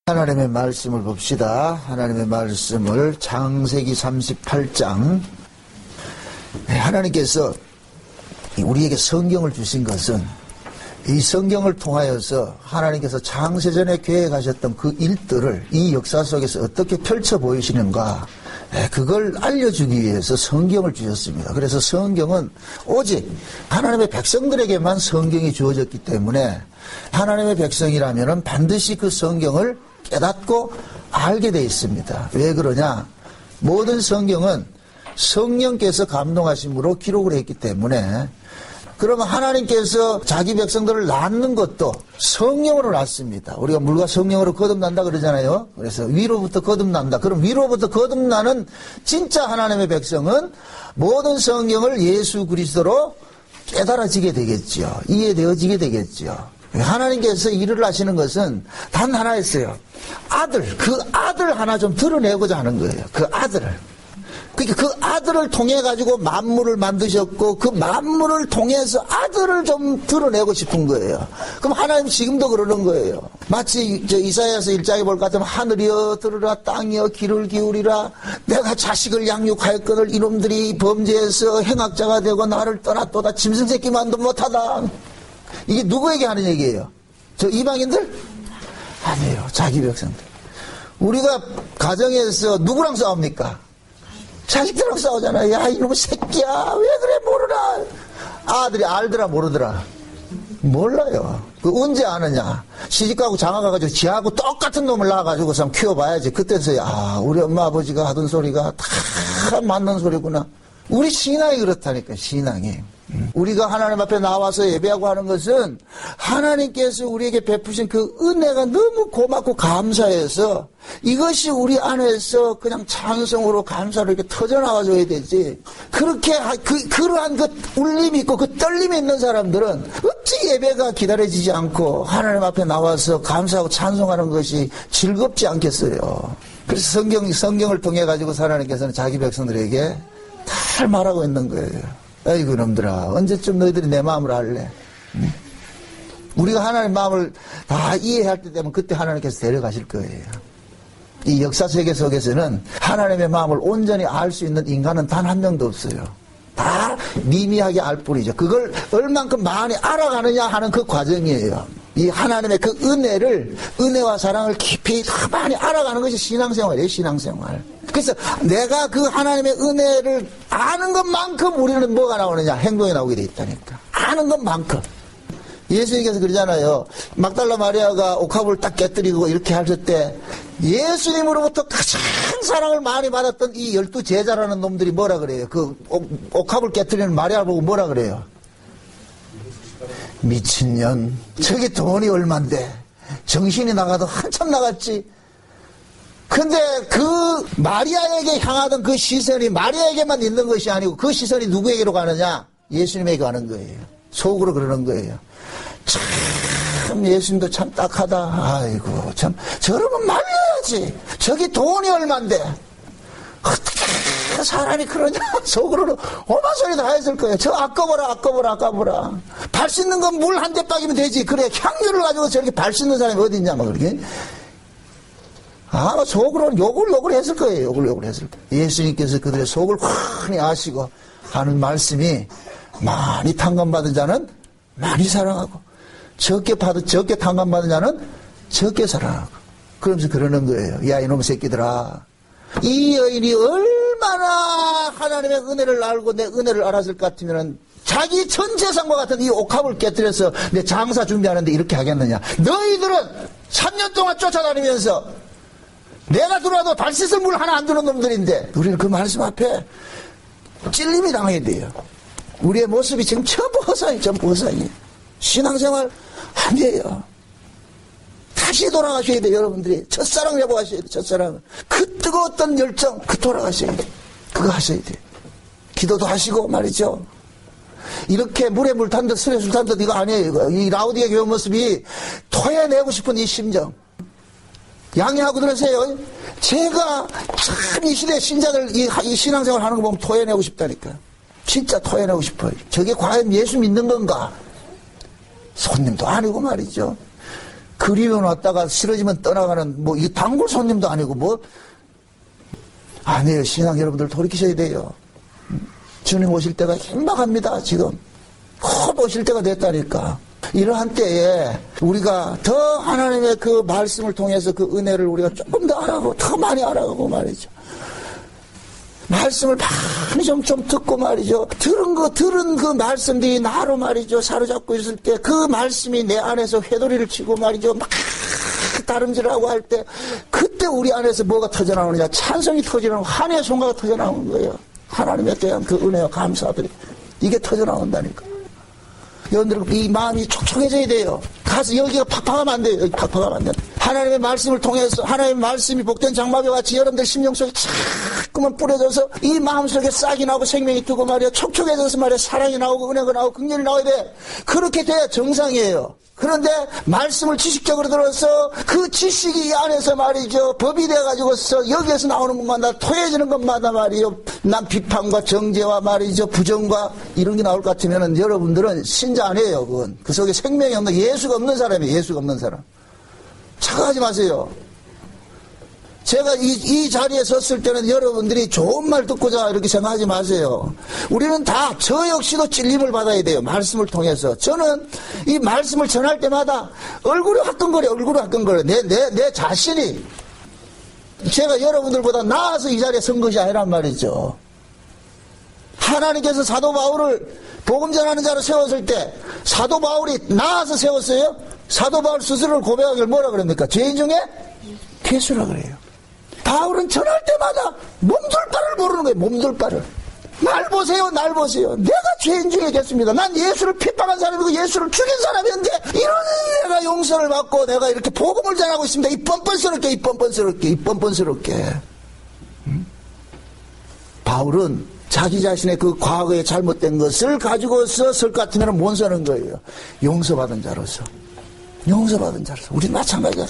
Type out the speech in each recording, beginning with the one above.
하나님의 말씀을 봅시다. 하나님의 말씀을 창세기 38장. 하나님께서 우리에게 성경을 주신 것은 이 성경을 통하여서 하나님께서 창세전에 계획하셨던 그 일들을 이 역사 속에서 어떻게 펼쳐 보이시는가, 그걸 알려주기 위해서 성경을 주셨습니다. 그래서 성경은 오직 하나님의 백성들에게만 성경이 주어졌기 때문에 하나님의 백성이라면 반드시 그 성경을 깨닫고 알게 돼 있습니다. 왜 그러냐? 모든 성경은 성령께서 감동하심으로 기록을 했기 때문에, 그러면 하나님께서 자기 백성들을 낳는 것도 성령으로 낳습니다. 우리가 물과 성령으로 거듭난다 그러잖아요. 그래서 위로부터 거듭난다. 그럼 위로부터 거듭나는 진짜 하나님의 백성은 모든 성경을 예수 그리스도로 깨달아지게 되겠죠. 이해되어지게 되겠죠. 하나님께서 일을 하시는 것은 단 하나였어요. 그 아들 하나 좀 드러내고자 하는 거예요. 그 아들을. 그러니까 그 아들을 통해 가지고 만물을 만드셨고, 그 만물을 통해서 아들을 좀 드러내고 싶은 거예요. 그럼 하나님 지금도 그러는 거예요. 마치 이사야서 1장에 볼 것 같으면 하늘이여 들으라, 땅이여 귀를 기울이라, 내가 자식을 양육하였거늘 이놈들이 범죄해서 행악자가 되고 나를 떠났도다. 짐승 새끼만도 못하다. 이게 누구에게 하는 얘기예요? 저 이방인들? 아니에요. 자기 백성들. 우리가 가정에서 누구랑 싸웁니까? 자식들하고 싸우잖아. 야, 이놈의 새끼야. 왜 그래, 모르라. 아들이 알더라, 모르더라. 몰라요. 그 언제 아느냐? 시집가고 장가가가지고 지하고 똑같은 놈을 낳아가지고 참 키워봐야지. 그때서야, 우리 엄마 아버지가 하던 소리가 다 맞는 소리구나. 우리 신앙이 그렇다니까, 신앙이. 우리가 하나님 앞에 나와서 예배하고 하는 것은 하나님께서 우리에게 베푸신 그 은혜가 너무 고맙고 감사해서 이것이 우리 안에서 그냥 찬송으로 감사로 이렇게 터져나와줘야 되지. 그렇게 그러한 그 울림이 있고 그 떨림이 있는 사람들은 어찌 예배가 기다려지지 않고 하나님 앞에 나와서 감사하고 찬송하는 것이 즐겁지 않겠어요. 그래서 성경을 통해 가지고 하나님께서는 자기 백성들에게 다 말하고 있는 거예요. 아이고 놈들아, 언제쯤 너희들이 내 마음을 알래? 응? 우리가 하나님의 마음을 다 이해할 때 되면 그때 하나님께서 데려가실 거예요. 이 역사 세계 속에서는 하나님의 마음을 온전히 알 수 있는 인간은 단 한 명도 없어요. 다 미미하게 알 뿐이죠. 그걸 얼만큼 많이 알아가느냐 하는 그 과정이에요. 이 하나님의 그 은혜와 사랑을 깊이 더 많이 알아가는 것이 신앙생활이에요. 신앙생활. 그래서 내가 그 하나님의 은혜를 아는 것만큼 우리는 뭐가 나오느냐? 행동이 나오게 돼 있다니까. 아는 것만큼. 예수님께서 그러잖아요. 막달라 마리아가 옥합을 딱 깨뜨리고 이렇게 하실 때 예수님으로부터 가장 사랑을 많이 받았던 이 12 제자라는 놈들이 뭐라 그래요? 그 옥합을 깨뜨리는 마리아를 보고 뭐라 그래요? 미친년. 저게 돈이 얼만데 정신이 나가도 한참 나갔지. 근데 그 마리아에게 향하던 그 시선이 마리아에게만 있는 것이 아니고 그 시선이 누구에게로 가느냐? 예수님에게 가는 거예요. 속으로 그러는 거예요. 참 예수님도 참 딱하다. 아이고 참 저러면 말려야지. 저기 돈이 얼만데 어떻게 사람이 그러냐. 속으로는 오만 소리 다 했을 거예요. 저 아까워라. 발 씻는 건 물 한 대 빠기면 되지. 그래 향유를 가지고 저렇게 발 씻는 사람이 어디 있냐 막 그렇게. 속으로는 욕을 했을 거예요. 욕을 했을 거예요. 예수님께서 그들의 속을 훤히 아시고 하는 말씀이, 많이 탕감받은 자는 많이 사랑하고 적게 탕감받은 자는 적게 사랑하고. 그러면서 그러는 거예요. 야 이놈의 새끼들아, 이 여인이 얼마나 하나님의 은혜를 알고 내 은혜를 알았을 것 같으면 자기 전 재산과 같은 이 옥합을 깨뜨려서 내 장사 준비하는데 이렇게 하겠느냐. 너희들은 3년 동안 쫓아다니면서 내가 들어와도 발 씻을 물 하나 안 주는 놈들인데, 우리는 그 말씀 앞에 찔림이 당해야 돼요. 우리의 모습이 지금 전부 허상이에요. 신앙생활 안 돼요. 다시 돌아가셔야 돼요. 여러분들이 첫사랑 회복하셔야 돼요. 첫사랑. 그 뜨거웠던 열정, 돌아가셔야 돼요. 그거 하셔야 돼요. 기도도 하시고 말이죠. 이렇게 물에 물 탄 듯 술에 술 탄 듯 이거 아니에요. 이거. 이 라우디게 교회 모습이 토해내고 싶은 이 심정. 양해하고 들으세요. 제가 참 이 시대 신자들 이 신앙생활 하는 거 보면 토해내고 싶다니까. 진짜 토해내고 싶어요. 저게 과연 예수 믿는 건가? 손님도 아니고 말이죠. 그리면 왔다가 싫어지면 떠나가는 뭐 이 단골 손님도 아니고 뭐 아니에요. 신앙 여러분들 돌이키셔야 돼요. 주님 오실 때가 힘박합니다. 지금 곧 오실 때가 됐다니까. 이러한 때에 우리가 더 하나님의 그 말씀을 통해서 그 은혜를 우리가 조금 더 알아가고 더 많이 알아가고 말이죠. 말씀을 많이 좀 듣고 말이죠. 들은 그 말씀들이 나로 말이죠. 사로잡고 있을 때 그 말씀이 내 안에서 회돌이를 치고 말이죠. 막 다름질하고 할 때 그때 우리 안에서 뭐가 터져나오느냐. 찬송이 터져나오고 한의 송가가 터져나오는 거예요. 하나님에 대한 그 은혜와 감사들이 이게 터져나온다니까. 여러분들 이 마음이 촉촉해져야 돼요. 가서 여기가 팍팍하면 안 돼요. 여기 팍팍하면 안 돼요. 하나님의 말씀을 통해서 하나님의 말씀이 복된 장막과 같이 여러분들 심령 속에 자꾸만 뿌려져서 이 마음속에 싹이 나고 생명이 뜨고 말이야. 촉촉해져서 말이야. 사랑이 나오고 은혜가 나오고 긍휼이 나와야 돼. 그렇게 돼야 정상이에요. 그런데 말씀을 지식적으로 들어서 그 지식이 이 안에서 말이죠. 법이 돼가지고서 여기에서 나오는 것마다 토해지는 것마다 말이죠. 난 비판과 정죄와 말이죠. 부정과 이런 게 나올 것 같으면 여러분들은 신자 아니에요. 그건. 그 속에 생명이 없는 예수가 없는 사람이에요. 예수가 없는 사람. 착각하지 마세요. 제가 이 자리에 섰을 때는 여러분들이 좋은 말 듣고자 이렇게 생각하지 마세요. 우리는 다 저 역시도 찔림을 받아야 돼요. 말씀을 통해서. 저는 이 말씀을 전할 때마다 얼굴이 화끈거려. 내 자신이. 제가 여러분들보다 나아서 이 자리에 선 것이 아니란 말이죠. 하나님께서 사도 바울을 복음 전하는 자로 세웠을 때 사도 바울이 나아서 세웠어요? 사도 바울 스스로를 고백하기를 뭐라 그럽니까? 죄인 중에 괴수라 그래요. 바울은 전할 때마다 몸둘 바를 모르는 거예요. 몸둘 바를. 날 보세요. 내가 죄인 중에 겠습니다. 난 예수를 핍박한 사람이고 예수를 죽인 사람이었는데 이런 내가 용서를 받고 내가 이렇게 복음을 전하고 있습니다. 이 뻔뻔스럽게. 바울은 자기 자신의 그 과거의 잘못된 것을 가지고서 설 것 같으면 못 서는 거예요. 용서받은 자로서. 우리 마찬가지야.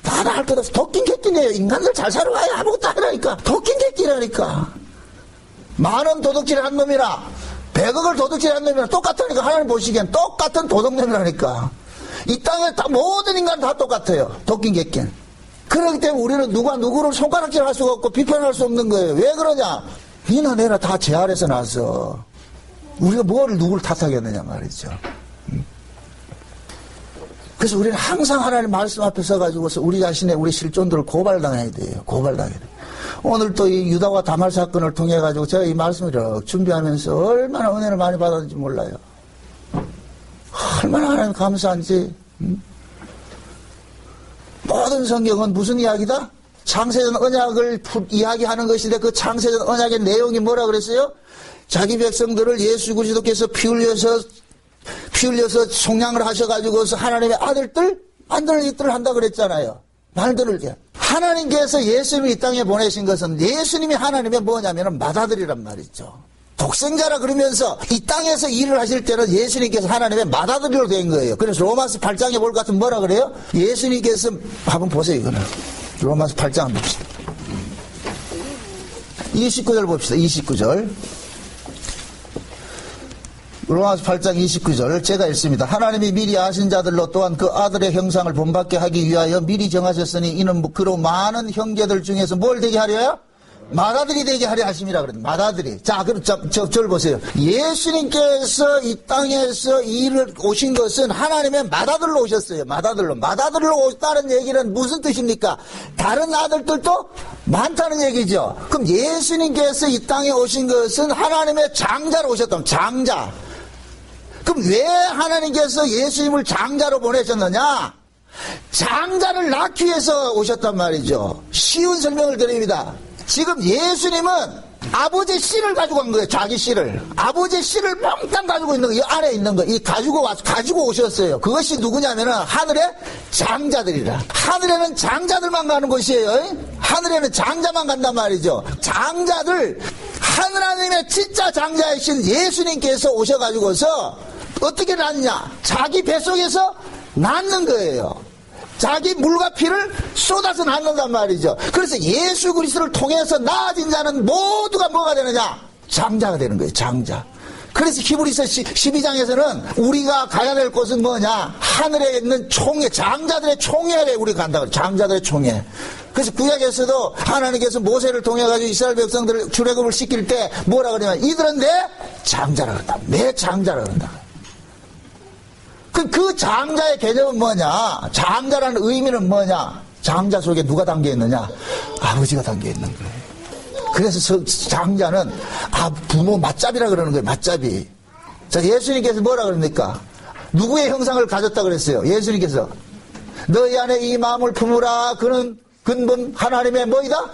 다 할 것 없어. 도끼 객기네요. 인간들 잘 살아가야 아무것도 아니라니까. 도끼 객기라니까. 10,000원 도둑질 한 놈이나 100억을 도둑질 한 놈이나 똑같으니까 하나님 보시기엔 똑같은 도둑놈이라니까. 이 땅에 다 모든 인간 다 똑같아요. 도끼 객기. 그렇기 때문에 우리는 누가 누구를 손가락질 할 수가 없고 비판할 수 없는 거예요. 왜 그러냐? 니나 내나 다 제 아래서 나서 우리가 누구를 탓하겠느냐 말이죠. 그래서 우리는 항상 하나님 말씀 앞에 서가지고서 우리 자신의 우리 실존들을 고발당해야 돼요. 오늘 또 이 유다와 다말 사건을 통해가지고 제가 이 말씀을 준비하면서 얼마나 은혜를 많이 받았는지 몰라요. 얼마나 하나님 감사한지. 모든 성경은 무슨 이야기다? 창세전 언약을 이야기하는 것인데 그 창세전 언약의 내용이 뭐라 그랬어요? 자기 백성들을 예수 그리스도께서 피 흘려서 속량을 하셔가지고서 하나님의 아들들 만드는 일들을 한다 그랬잖아요. 말들을게. 하나님께서 예수님을 이 땅에 보내신 것은 예수님이 하나님의 뭐냐면 맏아들이란 말이죠. 독생자라 그러면서 이 땅에서 일을 하실 때는 예수님께서 하나님의 맏아들로 된 거예요. 그래서 로마서 8장에 볼 것 같으면 뭐라 그래요? 예수님께서 한번 보세요. 이거는 로마서 8장 한번 봅시다. 29절 봅시다. 29절. 로마서 8장 29절 제가 읽습니다. 하나님이 미리 아신 자들로 또한 그 아들의 형상을 본받게 하기 위하여 미리 정하셨으니 이는 그로 많은 형제들 중에서 뭘 되게 하려요? 맏아들이 되게 하려 하심이라 그랬는데 맏아들이. 자 그럼 저를 보세요. 예수님께서 이 땅에서 일을 오신 것은 하나님의 맏아들로 오셨어요. 맏아들로 오셨다는 얘기는 무슨 뜻입니까? 다른 아들들도 많다는 얘기죠. 그럼 예수님께서 이 땅에 오신 것은 하나님의 장자로 오셨던 장자. 그럼 왜 하나님께서 예수님을 장자로 보내셨느냐? 장자를 낳기 위해서 오셨단 말이죠. 쉬운 설명을 드립니다. 지금 예수님은 아버지의 씨를 가지고 간 거예요. 자기 씨를. 아버지의 씨를 몽땅 가지고 있는 거, 이 안에 있는 거, 이 가지고 오셨어요. 그것이 누구냐면은 하늘의 장자들이라. 하늘에는 장자들만 가는 곳이에요. 하늘에는 장자만 간단 말이죠. 장자들, 하나님의 진짜 장자이신 예수님께서 오셔가지고서 어떻게 낳느냐? 자기 뱃속에서 낳는 거예요. 자기 물과 피를 쏟아서 낳는단 말이죠. 그래서 예수 그리스도를 통해서 나아진 자는 모두가 뭐가 되느냐? 장자가 되는 거예요. 장자. 그래서 히브리서 12장에서는 우리가 가야 될 곳은 뭐냐? 하늘에 있는 총회, 장자들의 총회에 우리가 간다고 그래요. 장자들의 총회. 그래서 구약에서도 하나님께서 모세를 통해가지고 이스라엘 백성들을 출애굽을 시킬 때 뭐라 그러냐면 이들은 내 장자라 그런다. 내 장자라 그런다. 그 장자의 개념은 뭐냐? 장자라는 의미는 뭐냐? 장자 속에 누가 담겨 있느냐? 아버지가 담겨 있는 거예요. 그래서 장자는 부모 맞잡이라 그러는 거예요. 맞잡이. 자, 예수님께서 뭐라 그럽니까? 누구의 형상을 가졌다 그랬어요? 예수님께서 너희 안에 이 마음을 품으라. 그는 근본 하나님의 뭐이다?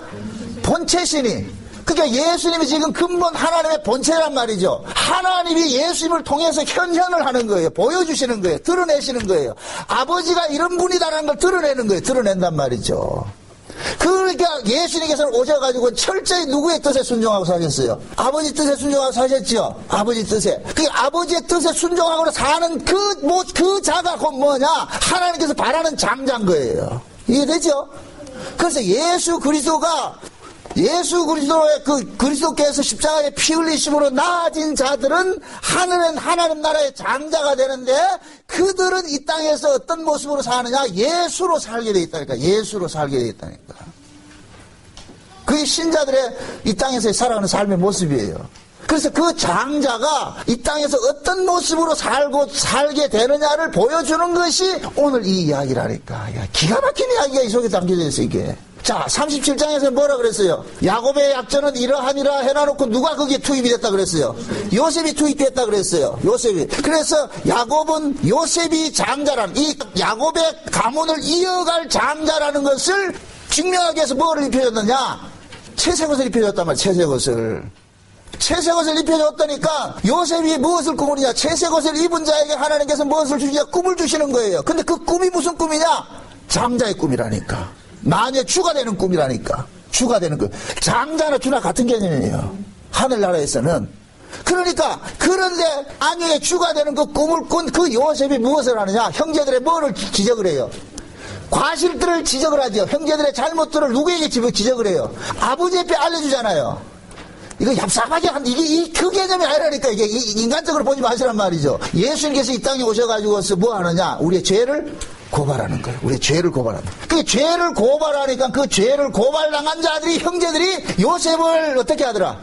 본체시니. 그러니까 예수님이 지금 근본 하나님의 본체란 말이죠. 하나님이 예수님을 통해서 현현을 하는 거예요. 보여주시는 거예요. 드러내시는 거예요. 아버지가 이런 분이다라는 걸 드러내는 거예요. 드러낸단 말이죠. 그러니까 예수님께서는 오셔가지고 철저히 누구의 뜻에 순종하고 사셨어요? 아버지 뜻에 순종하고 사셨죠? 아버지 뜻에. 그 아버지의 뜻에 순종하고 사는 그 자가 곧 뭐냐? 하나님께서 바라는 장자인 거예요. 이해되죠? 그래서 예수 그리스도의 그리스도께서 십자가에 피 흘리심으로 나아진 자들은 하늘은 하나님 나라의 장자가 되는데 그들은 이 땅에서 어떤 모습으로 사느냐? 예수로 살게 돼 있다니까. 예수로 살게 돼 있다니까. 그게 신자들의 이 땅에서 살아가는 삶의 모습이에요. 그래서 그 장자가 이 땅에서 어떤 모습으로 살게 되느냐를 보여주는 것이 오늘 이 이야기라니까. 야, 기가 막힌 이야기가 이 속에 담겨져 있어, 이게. 자, 37장에서 뭐라 그랬어요? 야곱의 약전은 이러하니라 해놔놓고 누가 거기에 투입이 됐다 그랬어요? 요셉이 투입됐다 그랬어요. 요셉이. 그래서 야곱은 요셉이 장자라는, 이 야곱의 가문을 이어갈 장자라는 것을 증명하기 위해서 뭐를 입혀줬느냐? 채색옷을 입혀줬단 말이야, 채색옷을. 채색옷을 입혀줬다니까 요셉이 무엇을 꾸무느냐? 채색옷을 입은 자에게 하나님께서 무엇을 주시냐? 꿈을 주시는 거예요. 근데 그 꿈이 무슨 꿈이냐? 장자의 꿈이라니까. 만유의 주가 되는 꿈이라니까. 주가 되는 꿈. 장자나 주나 같은 개념이에요. 하늘나라에서는. 그러니까 그런데 만유의 주가 되는 그 꿈을 꾼 그 요셉이 무엇을 하느냐? 형제들의 뭐를 지적을 해요? 과실들을 지적을 하죠. 형제들의 잘못들을 누구에게 지적을 해요? 아버지 앞에 알려주잖아요. 이거 얍삽하게 이게 그 개념이 아니라니까. 이게 인간적으로 보지 마시란 말이죠. 예수님께서 이 땅에 오셔가지고서 뭐 하느냐? 우리의 죄를 고발하는 거예요. 우리의 죄를 고발하는 거예요. 그 죄를 고발하니까 그 죄를 고발당한 자들이, 형제들이 요셉을 어떻게 하더라?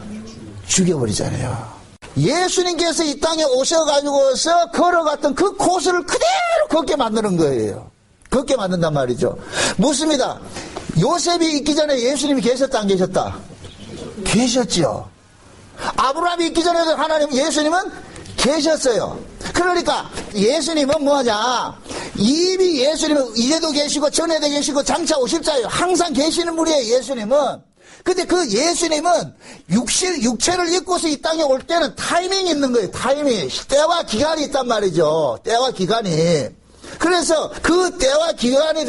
죽여버리잖아요. 예수님께서 이 땅에 오셔가지고서 걸어갔던 그 코스를 그대로 걷게 만드는 거예요. 걷게 만든단 말이죠. 묻습니다. 요셉이 있기 전에 예수님이 계셨다 안 계셨다? 계셨죠. 아브라함이 있기 전에도 예수님은 계셨어요. 그러니까 예수님은 뭐냐? 이미 예수님은 이제도 계시고 전에도 계시고 장차 오실 자예요. 항상 계시는 분이에요, 예수님은. 근데 그 예수님은 육체를 입고서 이 땅에 올 때는 타이밍이 있는 거예요. 타이밍. 때와 기간이 있단 말이죠. 때와 기간이. 그래서 그 때와 기한이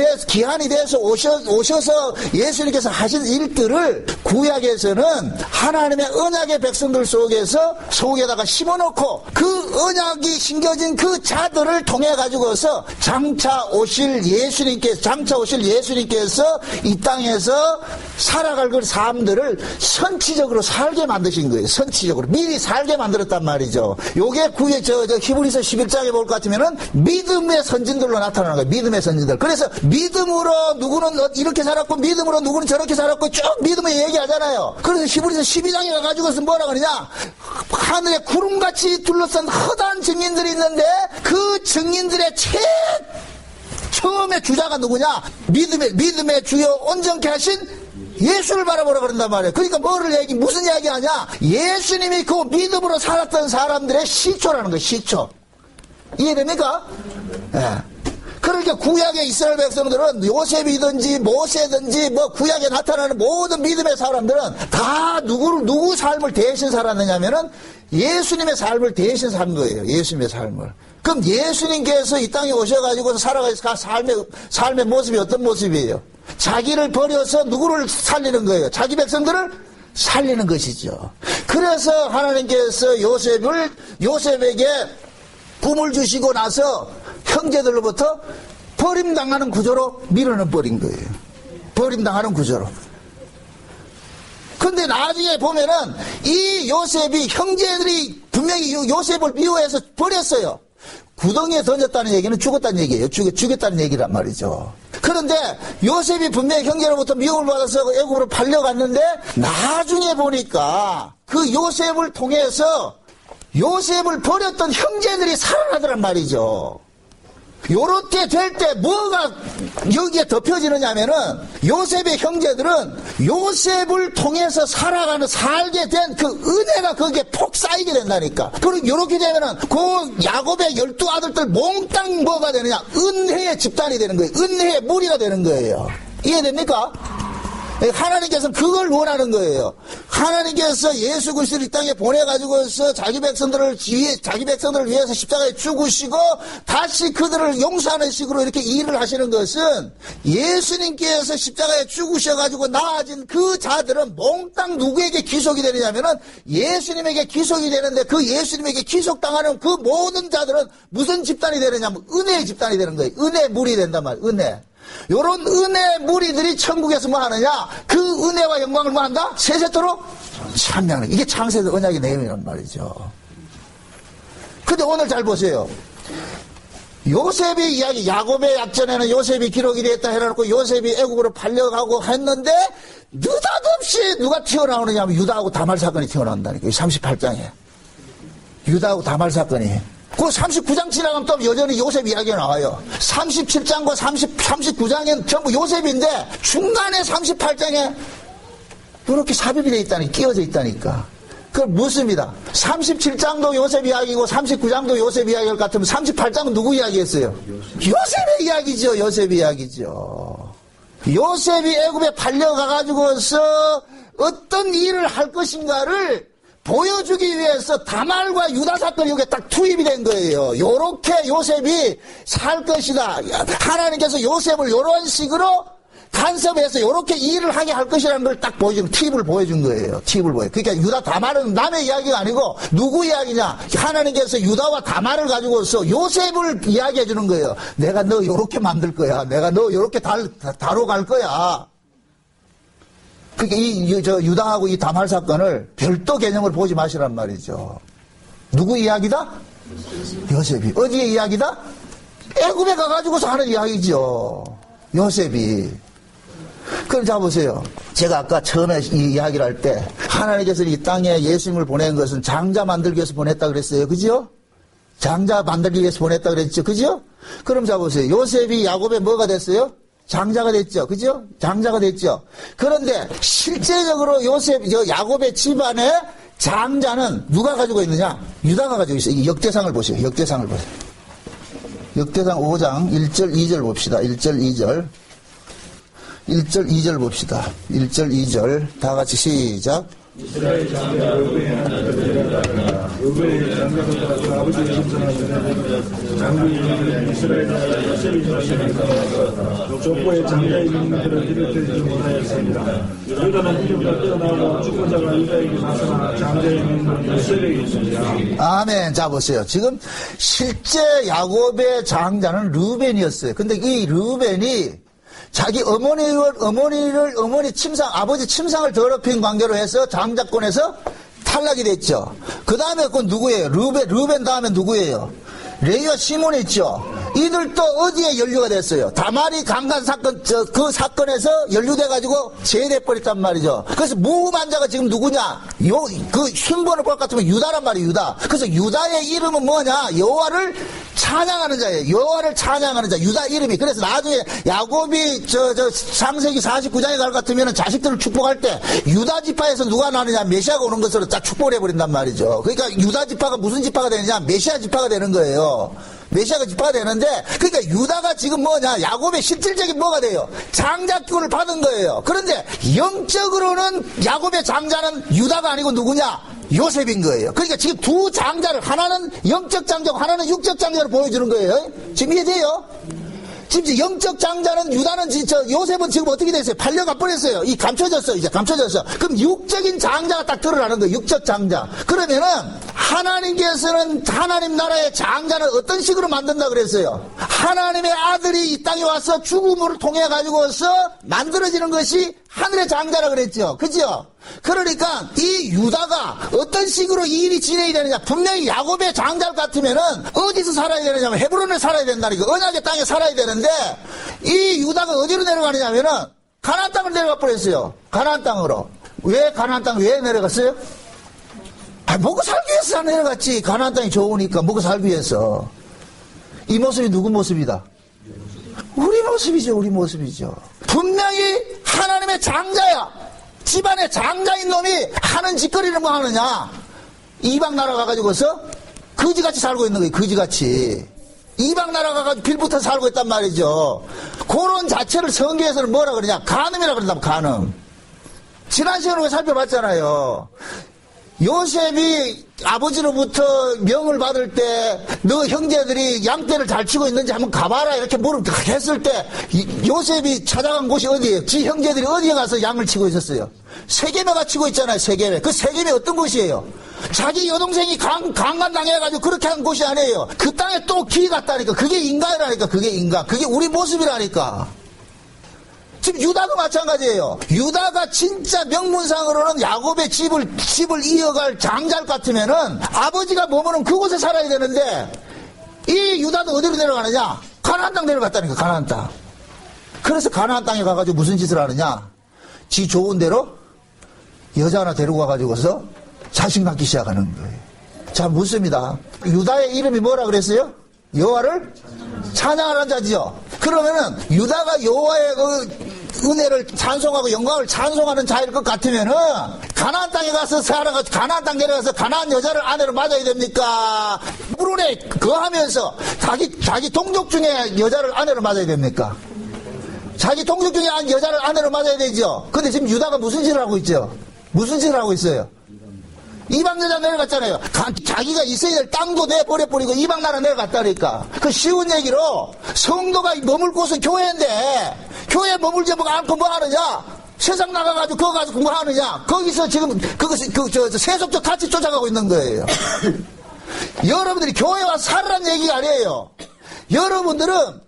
돼서 오셔서 예수님께서 하신 일들을 구약에서는 하나님의 언약의 백성들 속에다가 심어놓고 그 언약이 심겨진 그 자들을 통해 가지고서 장차 오실 예수님께서 이 땅에서 살아갈 그 삶들을 선치적으로 살게 만드신 거예요. 선치적으로 미리 살게 만들었단 말이죠. 요게 히브리서 11장에 볼 것 같으면은 믿음의 선진들로 나타나는 거예요. 믿음의 선진들. 그래서 믿음으로 누구는 이렇게 살았고 믿음으로 누구는 저렇게 살았고 쭉 믿음을 얘기하잖아요. 그래서 히브리서 12장에 가가지고서 뭐라 그러냐? 하늘에 구름같이 둘러싼 허다한 증인들이 있는데 그 증인들의 처음에 주자가 누구냐? 믿음의 주여 온전케 하신 예수를 바라보라 그런단 말이에요. 그러니까 무슨 이야기 하냐? 예수님이 그 믿음으로 살았던 사람들의 시초라는 거예요. 시초. 이해됩니까? 예. 그러니까 구약의 이스라엘 백성들은 요셉이든지 모세든지 뭐 구약에 나타나는 모든 믿음의 사람들은 다 누구 삶을 대신 살았느냐면은 예수님의 삶을 대신 산 거예요. 예수님의 삶을. 그럼 예수님께서 이 땅에 오셔가지고 살아가는 삶의 모습이 어떤 모습이에요? 자기를 버려서 누구를 살리는 거예요? 자기 백성들을 살리는 것이죠. 그래서 하나님께서 요셉에게 꿈을 주시고 나서 형제들로부터 버림당하는 구조로 밀어넣어 버린 거예요. 버림당하는 구조로. 근데 나중에 보면은 이 요셉이 형제들이 분명히 요셉을 미워해서 버렸어요. 구덩이에 던졌다는 얘기는 죽었다는 얘기예요. 죽였다는 얘기란 말이죠. 그런데 요셉이 분명히 형제로부터 미움을 받아서 애굽으로 팔려갔는데 나중에 보니까 그 요셉을 통해서 요셉을 버렸던 형제들이 살아나더란 말이죠. 요렇게 될 때 뭐가 여기에 덮여지느냐면은 요셉의 형제들은 요셉을 통해서 살게 된 그 은혜가 거기에 폭 쌓이게 된다니까. 그리고 요렇게 되면은 그 야곱의 12아들들 몽땅 뭐가 되느냐? 은혜의 집단이 되는 거예요. 은혜의 무리가 되는 거예요. 이해됩니까? 하나님께서는 그걸 원하는 거예요. 하나님께서 예수 그리스도를 이 땅에 보내가지고서 자기 백성들을 위해서 십자가에 죽으시고 다시 그들을 용서하는 식으로 이렇게 일을 하시는 것은 예수님께서 십자가에 죽으셔가지고 나아진 그 자들은 몽땅 누구에게 기속이 되느냐면은 예수님에게 기속이 되는데 그 예수님에게 기속당하는 그 모든 자들은 무슨 집단이 되느냐면 은혜의 집단이 되는 거예요. 은혜 무리 된단 말이에요. 은혜. 요런 은혜 무리들이 천국에서 뭐 하느냐? 그 은혜와 영광을 뭐 한다? 세세토록 찬양하는. 이게 창세기 언약의 내용이란 말이죠. 근데 오늘 잘 보세요. 요셉의 이야기, 야곱의 약전에는 요셉이 기록이 됐다 해놓고 요셉이 애국으로 팔려가고 했는데 느닷없이 누가 튀어나오느냐 하면 유다하고 다말 사건이 튀어나온다니까. 38장에. 유다하고 다말 사건이. 그 39장 지나가면 또 여전히 요셉 이야기가 나와요. 37장과 39장엔 전부 요셉인데 중간에 38장에 이렇게 삽입이 되어 있다니, 끼워져 있다니까. 그건 묻습니다. 37장도 요셉 이야기고 39장도 요셉 이야기 같으면 38장은 누구 이야기였어요? 요셉의 이야기죠. 요셉의 이야기죠. 요셉이 애굽에 팔려가가지고서 어떤 일을 할 것인가를 보여주기 위해서 다말과 유다 사건이 여기에 딱 투입이 된 거예요. 요렇게 요셉이 살 것이다. 하나님께서 요셉을 요런 식으로 간섭해서 요렇게 일을 하게 할 것이라는 걸 딱 보여준, 팁을 보여준 거예요. 팁을 보여. 그러니까 유다 다말은 남의 이야기가 아니고 누구 이야기냐? 하나님께서 유다와 다말을 가지고서 요셉을 이야기해 주는 거예요. 내가 너 요렇게 만들 거야. 내가 너 요렇게 다뤄갈 거야. 그러니까 유다하고 이 다말 사건을 별도 개념으로 보지 마시란 말이죠. 누구 이야기다? 요셉이. 어디의 이야기다? 애굽에 가가지고서 하는 이야기죠. 요셉이. 그럼 자 보세요. 제가 아까 처음에 이 이야기를 할 때 하나님께서 이 땅에 예수님을 보낸 것은 장자 만들기 위해서 보냈다 그랬어요. 그죠? 장자 만들기 위해서 보냈다 그랬죠. 그죠? 그럼 자 보세요. 요셉이 야곱의 뭐가 됐어요? 장자가 됐죠. 그죠? 장자가 됐죠. 그런데 실제적으로 야곱의 집안의 장자는 누가 가지고 있느냐? 유다가 가지고 있어요. 이 역대상을 보세요. 역대상을 보세요. 역대상 5장 1절 2절 봅시다. 1절 2절. 1절 2절 봅시다. 1절 2절 다 같이 시작. 이스라엘 장자 르우벤의 아들들이라 르우벤의 장자들과 아버지의 신선한 장군이 이르되 이스라엘 장자 요셉이 조시니까 족보의 장자의 이름들을 비롯해 못하였습니다. 유다는 이름과 뛰어나고 주권자가 유다에게 나서나 장자의 이름은 요셉에게 있습니다. 아멘. 자 보세요. 지금 실제 야곱의 장자는 르우벤이었어요. 근데 이 르우벤이 자기 어머니 침상, 아버지 침상을 더럽힌 관계로 해서 장자권에서 탈락이 됐죠. 그 다음에 그건 누구예요? 르우벤 다음에 누구예요? 레위와 시몬이 있죠. 이들도 어디에 연루가 됐어요? 다말이 강간 사건, 그 사건에서 연루돼가지고 제외돼버렸단 말이죠. 그래서 무후반자가 지금 누구냐? 그 순번을 볼 것 같으면 유다란 말이에요, 유다. 그래서 유다의 이름은 뭐냐? 여호와를 찬양하는 자예요. 여호와를 찬양하는 자. 유다 이름이. 그래서 나중에 야곱이 창세기 49장에 갈 것 같으면 자식들을 축복할 때 유다 지파에서 누가 나느냐? 메시아가 오는 것으로 딱 축복을 해버린단 말이죠. 그러니까 유다 지파가 무슨 지파가 되느냐? 메시아 지파가 되는 거예요. 메시아가 지파가 되는데, 그러니까 유다가 지금 뭐냐? 야곱의 실질적인 뭐가 돼요? 장자권을 받은 거예요. 그런데 영적으로는 야곱의 장자는 유다가 아니고 누구냐? 요셉인 거예요. 그러니까 지금 두 장자를, 하나는 영적 장자고 하나는 육적 장자를 보여주는 거예요. 지금 이해돼요? 지금 영적 장자는 유다는 요셉은 지금 어떻게 됐어요? 팔려가 버렸어요. 이제 감춰졌어. 그럼 육적인 장자가 딱 드러나는 거예요. 육적 장자. 그러면은 하나님께서는 하나님 나라의 장자는 어떤 식으로 만든다 그랬어요? 하나님의 아들이 이 땅에 와서 죽음을 통해 가지고서 만들어지는 것이 하늘의 장자라 그랬죠. 그죠? 그러니까 이 유다가 어떤 식으로 이 일이 진행이 되느냐. 분명히 야곱의 장작 같으면은 어디서 살아야 되느냐면 헤브론에 살아야 된다니까. 언약의 땅에 살아야 되는데 이 유다가 어디로 내려가느냐면은 가나안 땅을 내려가 버렸어요. 가나안 땅으로. 왜 가나안 땅 왜 내려갔어요? 먹고 살기 위해서 내려갔지. 가나안 땅이 좋으니까 먹고 살기 위해서. 이 모습이 누구 모습이다? 우리 모습이죠. 우리 모습이죠. 분명히 하나님의 장자야. 집안의 장자인 놈이 하는 짓거리를 뭐 하느냐. 이방 나라 가가지고서 거지같이 살고 있는 거예요. 거지같이. 이방 나라 가가지고 빌부터 살고 있단 말이죠. 그런 자체를 성경에서는 뭐라 그러냐. 간음이라 그런다면 간음. 지난 시간에 우리가 살펴봤잖아요. 요셉이 아버지로부터 명을 받을 때 너 형제들이 양떼를 잘 치고 있는지 한번 가봐라 이렇게 물었을 때 요셉이 찾아간 곳이 어디예요? 지 형제들이 어디에 가서 양을 치고 있었어요? 세겜에가 치고 있잖아요. 세겜에. 그 세겜이 어떤 곳이에요? 자기 여동생이 강간당해가지고 그렇게 한 곳이 아니에요. 그 땅에 또 기 갔다니까. 그게 인간이라니까. 그게 인간. 그게 우리 모습이라니까. 지금 유다도 마찬가지예요. 유다가 진짜 명문상으로는 야곱의 집을 이어갈 장작 같으면은 아버지가 머무는 그곳에 살아야 되는데 이 유다도 어디로 내려가느냐? 가나안 땅 내려갔다니까. 가나안 땅. 그래서 가나안 땅에 가가지고 무슨 짓을 하느냐? 지 좋은 대로 여자 하나 데리고 가가지고서 자식 낳기 시작하는 거예요. 자, 묻습니다. 유다의 이름이 뭐라 그랬어요? 여호와를 찬양하는 자지요. 그러면은 유다가 여호와의 그 은혜를 찬송하고 영광을 찬송하는 자일 것 같으면은 가나안 땅에 가서 살아가지고 가나안 땅 내려가서 가나안 여자를 아내로 맞아야 됩니까? 물원에 거하면서 자기 동족 중에 여자를 아내로 맞아야 됩니까? 자기 동족 중에 여자를 아내로 맞아야 되죠. 근데 지금 유다가 무슨 짓을 하고 있죠? 무슨 짓을 하고 있어요? 이방 여자 내려갔잖아요. 자기가 있어야 될 땅도 내버려버리고 이방 나라 내려갔다니까. 그 쉬운 얘기로 성도가 머물 곳은 교회인데 교회에 머물지 않고 뭐 하느냐? 세상 나가가지고 그거 가지고 뭐 하느냐? 거기서 지금 세속적 가치 쫓아가고 있는 거예요. 여러분들이 교회 와서 살으라는 얘기가 아니에요. 여러분들은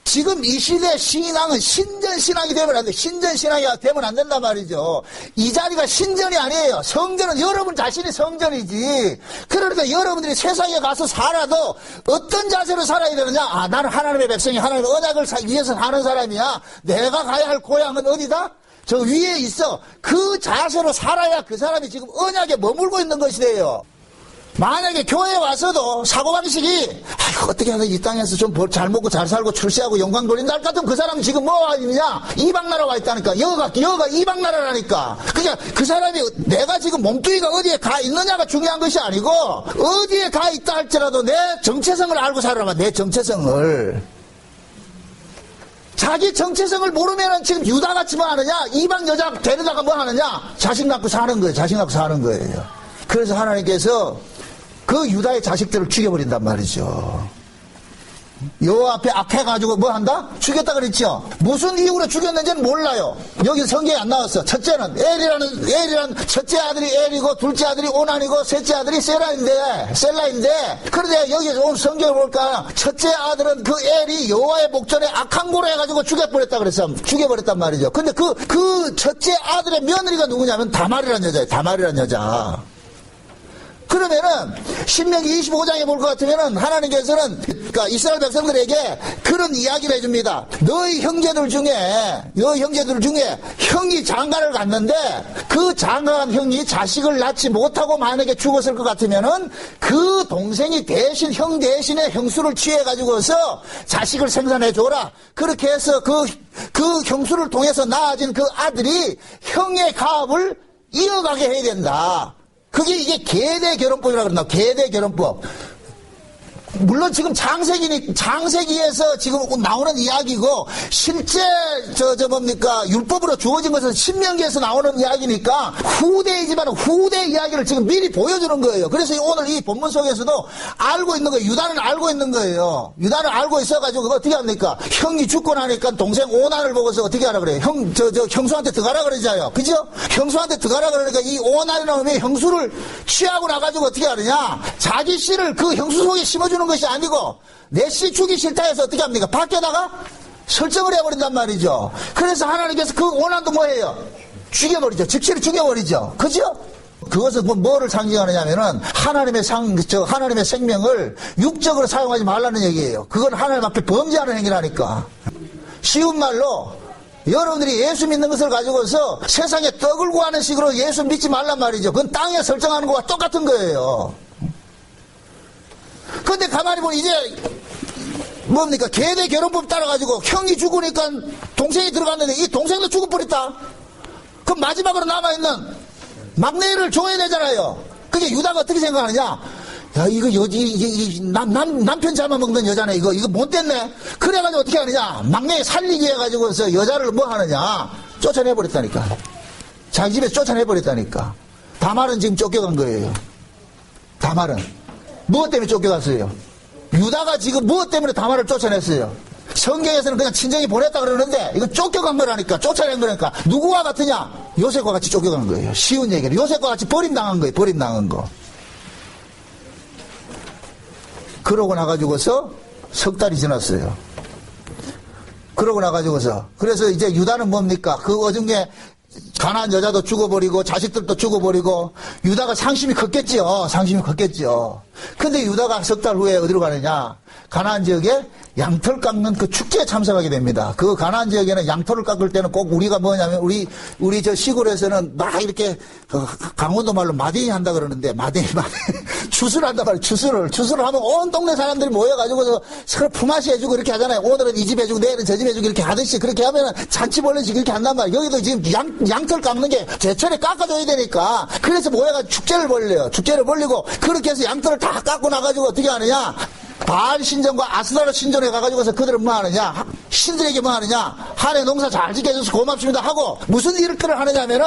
지금 이 시대 신앙은 신전신앙이 되면 안 돼. 신전신앙이 되면 안 된단 말이죠. 이 자리가 신전이 아니에요. 성전은 여러분 자신이 성전이지. 그러니까 여러분들이 세상에 가서 살아도 어떤 자세로 살아야 되느냐. 아, 나는 하나님의 백성이 하나님의 언약을 위해서 사는 사람이야. 내가 가야 할 고향은 어디다? 저 위에 있어. 그 자세로 살아야 그 사람이 지금 언약에 머물고 있는 것이 돼요. 만약에 교회에 와서도 사고방식이 어떻게 하다 이 땅에서 좀 잘 먹고 잘 살고 출세하고 영광 돌린다 할 것 같으면 그 사람은 지금 뭐 하느냐? 이방 나라 와 있다니까. 여가 이방 나라라니까. 그러니까 그 사람이 내가 지금 몸뚱이가 어디에 가 있느냐가 중요한 것이 아니고 어디에 가 있다 할지라도 내 정체성을 알고 살아라. 내 정체성을. 자기 정체성을 모르면은 지금 유다같이 뭐 하느냐? 이방 여자 데려다가 뭐 하느냐? 자식 낳고 사는 거예요. 자식 낳고 사는 거예요. 그래서 하나님께서 그 유다의 자식들을 죽여버린단 말이죠. 여호와 앞에 악해가지고 뭐 한다? 죽였다 그랬죠. 무슨 이유로 죽였는지는 몰라요. 여기 성경에 안 나왔어. 첫째는 엘이라는 첫째 아들이 엘이고 둘째 아들이 오난이고 셋째 아들이 셀라인데 그런데 여기 오늘 성경을 볼까 첫째 아들은 그 엘이 여호와의 목전에 악한 고로 해가지고 죽여버렸단 말이죠. 근데 그 첫째 아들의 며느리가 누구냐면 다말이라는 여자예요. 다말이라는 여자. 그러면은 신명기 25장에 볼 것 같으면은 하나님께서는 그러니까 이스라엘 백성들에게 그런 이야기를 해줍니다. 너희 형제들 중에 형이 장가를 갔는데 그 장가간 형이 자식을 낳지 못하고 만약에 죽었을 것 같으면은 그 동생이 형 대신에 형수를 취해가지고서 자식을 생산해 줘라. 그렇게 해서 그 형수를 통해서 낳아진 그 아들이 형의 가업을 이어가게 해야 된다. 이게 계대 결혼법이라고 그런다. 계대 결혼법. 물론 지금 장세기에서 지금 나오는 이야기고 실제 율법으로 주어진 것은 신명기에서 나오는 이야기니까 후대이지만 후대 이야기를 지금 미리 보여주는 거예요. 그래서 오늘 이 본문 속에서도 알고 있는 거예요. 유다는 알고 있는 거예요. 유다는 알고 있어가지고 어떻게 합니까? 형이 죽고 나니까 동생 오난을 보고서 어떻게 하라 그래요? 형수한테 들어가라 그러잖아요. 그죠? 형수한테 들어가라 그러니까 이 오난이라는 놈이 형수를 취하고 나가지고 어떻게 하느냐? 자기 씨를 그 형수 속에 심어주는 것이 아니고 내 씨 주기 싫다 해서 어떻게 합니까? 밖에다가 설정을 해버린단 말이죠. 그래서 하나님께서 그 오난도 뭐예요? 죽여버리죠. 즉시로 죽여버리죠. 그죠? 그것은 뭐를 상징하느냐면은 하나님의 생명을 육적으로 사용하지 말라는 얘기예요. 그건 하나님 앞에 범죄하는 행위라니까. 쉬운 말로 여러분들이 예수 믿는 것을 가지고서 세상에 떡을 구하는 식으로 예수 믿지 말란 말이죠. 그건 땅에 설정하는 것과 똑같은 거예요. 근데 가만히 보면 이제 뭡니까? 계대 결혼법 따라가지고 형이 죽으니까 동생이 들어갔는데 이 동생도 죽어버렸다. 그럼 마지막으로 남아있는 막내를 줘야 되잖아요. 그게 유다가 어떻게 생각하느냐? 야, 이거 남편 잡아먹는 여자네. 이거 못 됐네. 그래가지고 어떻게 하느냐? 막내 살리기 해가지고서 여자를 뭐 하느냐? 쫓아내버렸다니까. 자기 집에 쫓아내버렸다니까. 다말은 지금 쫓겨간 거예요. 다말은. 무엇 때문에 쫓겨갔어요? 유다가 지금 무엇 때문에 다말을 쫓아냈어요? 성경에서는 그냥 친정이 보냈다 그러는데 이거 쫓겨간 거라니까. 쫓아낸 거라니까. 누구와 같으냐? 요셉과 같이 쫓겨간 거예요. 쉬운 얘기를. 요셉과 같이 버림당한 거예요. 버림당한 거. 그러고 나가지고서 석 달이 지났어요. 그러고 나가지고서 그래서 이제 유다는 뭡니까? 그 어중에 가난한 여자도 죽어버리고 자식들도 죽어버리고 유다가 상심이 컸겠지요. 상심이 컸겠지요. 근데 유다가 석 달 후에 어디로 가느냐? 가나안 지역에 양털 깎는 그 축제에 참석하게 됩니다. 그 가나안 지역에는 양털을 깎을 때는 꼭 우리가 뭐냐면 우리 저 시골에서는 막 이렇게 강원도 말로 마데이 한다 그러는데 마데이 추수를 한단 말이에요. 추수를 하면 온 동네 사람들이 모여가지고 서로 품앗이 해주고 이렇게 하잖아요. 오늘은 이 집 해주고 내일은 저 집 해주고 이렇게 하듯이 그렇게 하면은 잔치벌레식 이렇게 한단 말이에요. 여기도 지금 양털 깎는 게 제철에 깎아줘야 되니까 그래서 모여가지고 축제를 벌려요. 축제를 벌리고 그렇게 해서 양털을 다 깎고 나가지고 어떻게 하느냐? 바알 신전과 아스다라 신전에 가가지고서 그들은 뭐 하느냐? 신들에게 뭐 하느냐? 한 해 농사 잘 지켜줘서 고맙습니다 하고 무슨 일을 하느냐면은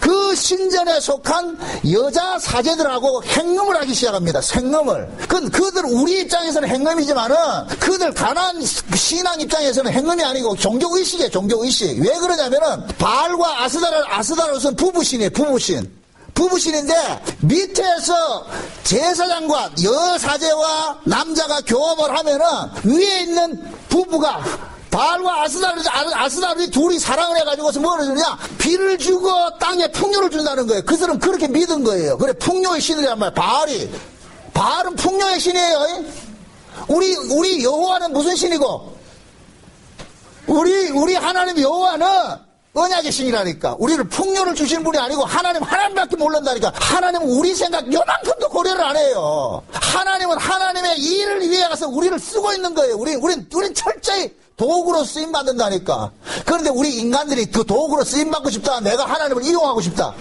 그 신전에 속한 여자 사제들하고 행음을 하기 시작합니다. 생음을. 그들 우리 입장에서는 행음이지만은 그들 가나안 신앙 입장에서는 행음이 아니고 종교의식이에요. 종교의식. 왜 그러냐면은 바알과 아스다라는 부부신이에요. 부부신인데 밑에서 제사장과 여사제와 남자가 교업을 하면은 위에 있는 부부가 바알과 아스다르 둘이 사랑을 해가지고서 뭐를 주냐? 비를 주고 땅에 풍요를 준다는 거예요. 그들은 그렇게 믿은 거예요. 그래, 풍요의 신이란 말이야. 바알은 풍요의 신이에요. 우리 여호와는 무슨 신이고? 우리 하나님 여호와는 언약의 신이라니까. 우리를 풍요를 주신 분이 아니고 하나님밖에 모른다니까. 하나님은 우리 생각 요만큼도 고려를 안 해요. 하나님은 하나님의 일을 위해 가서 우리를 쓰고 있는 거예요. 우린 철저히 도구로 쓰임받는다니까. 그런데 우리 인간들이 그 도구로 쓰임받고 싶다. 내가 하나님을 이용하고 싶다.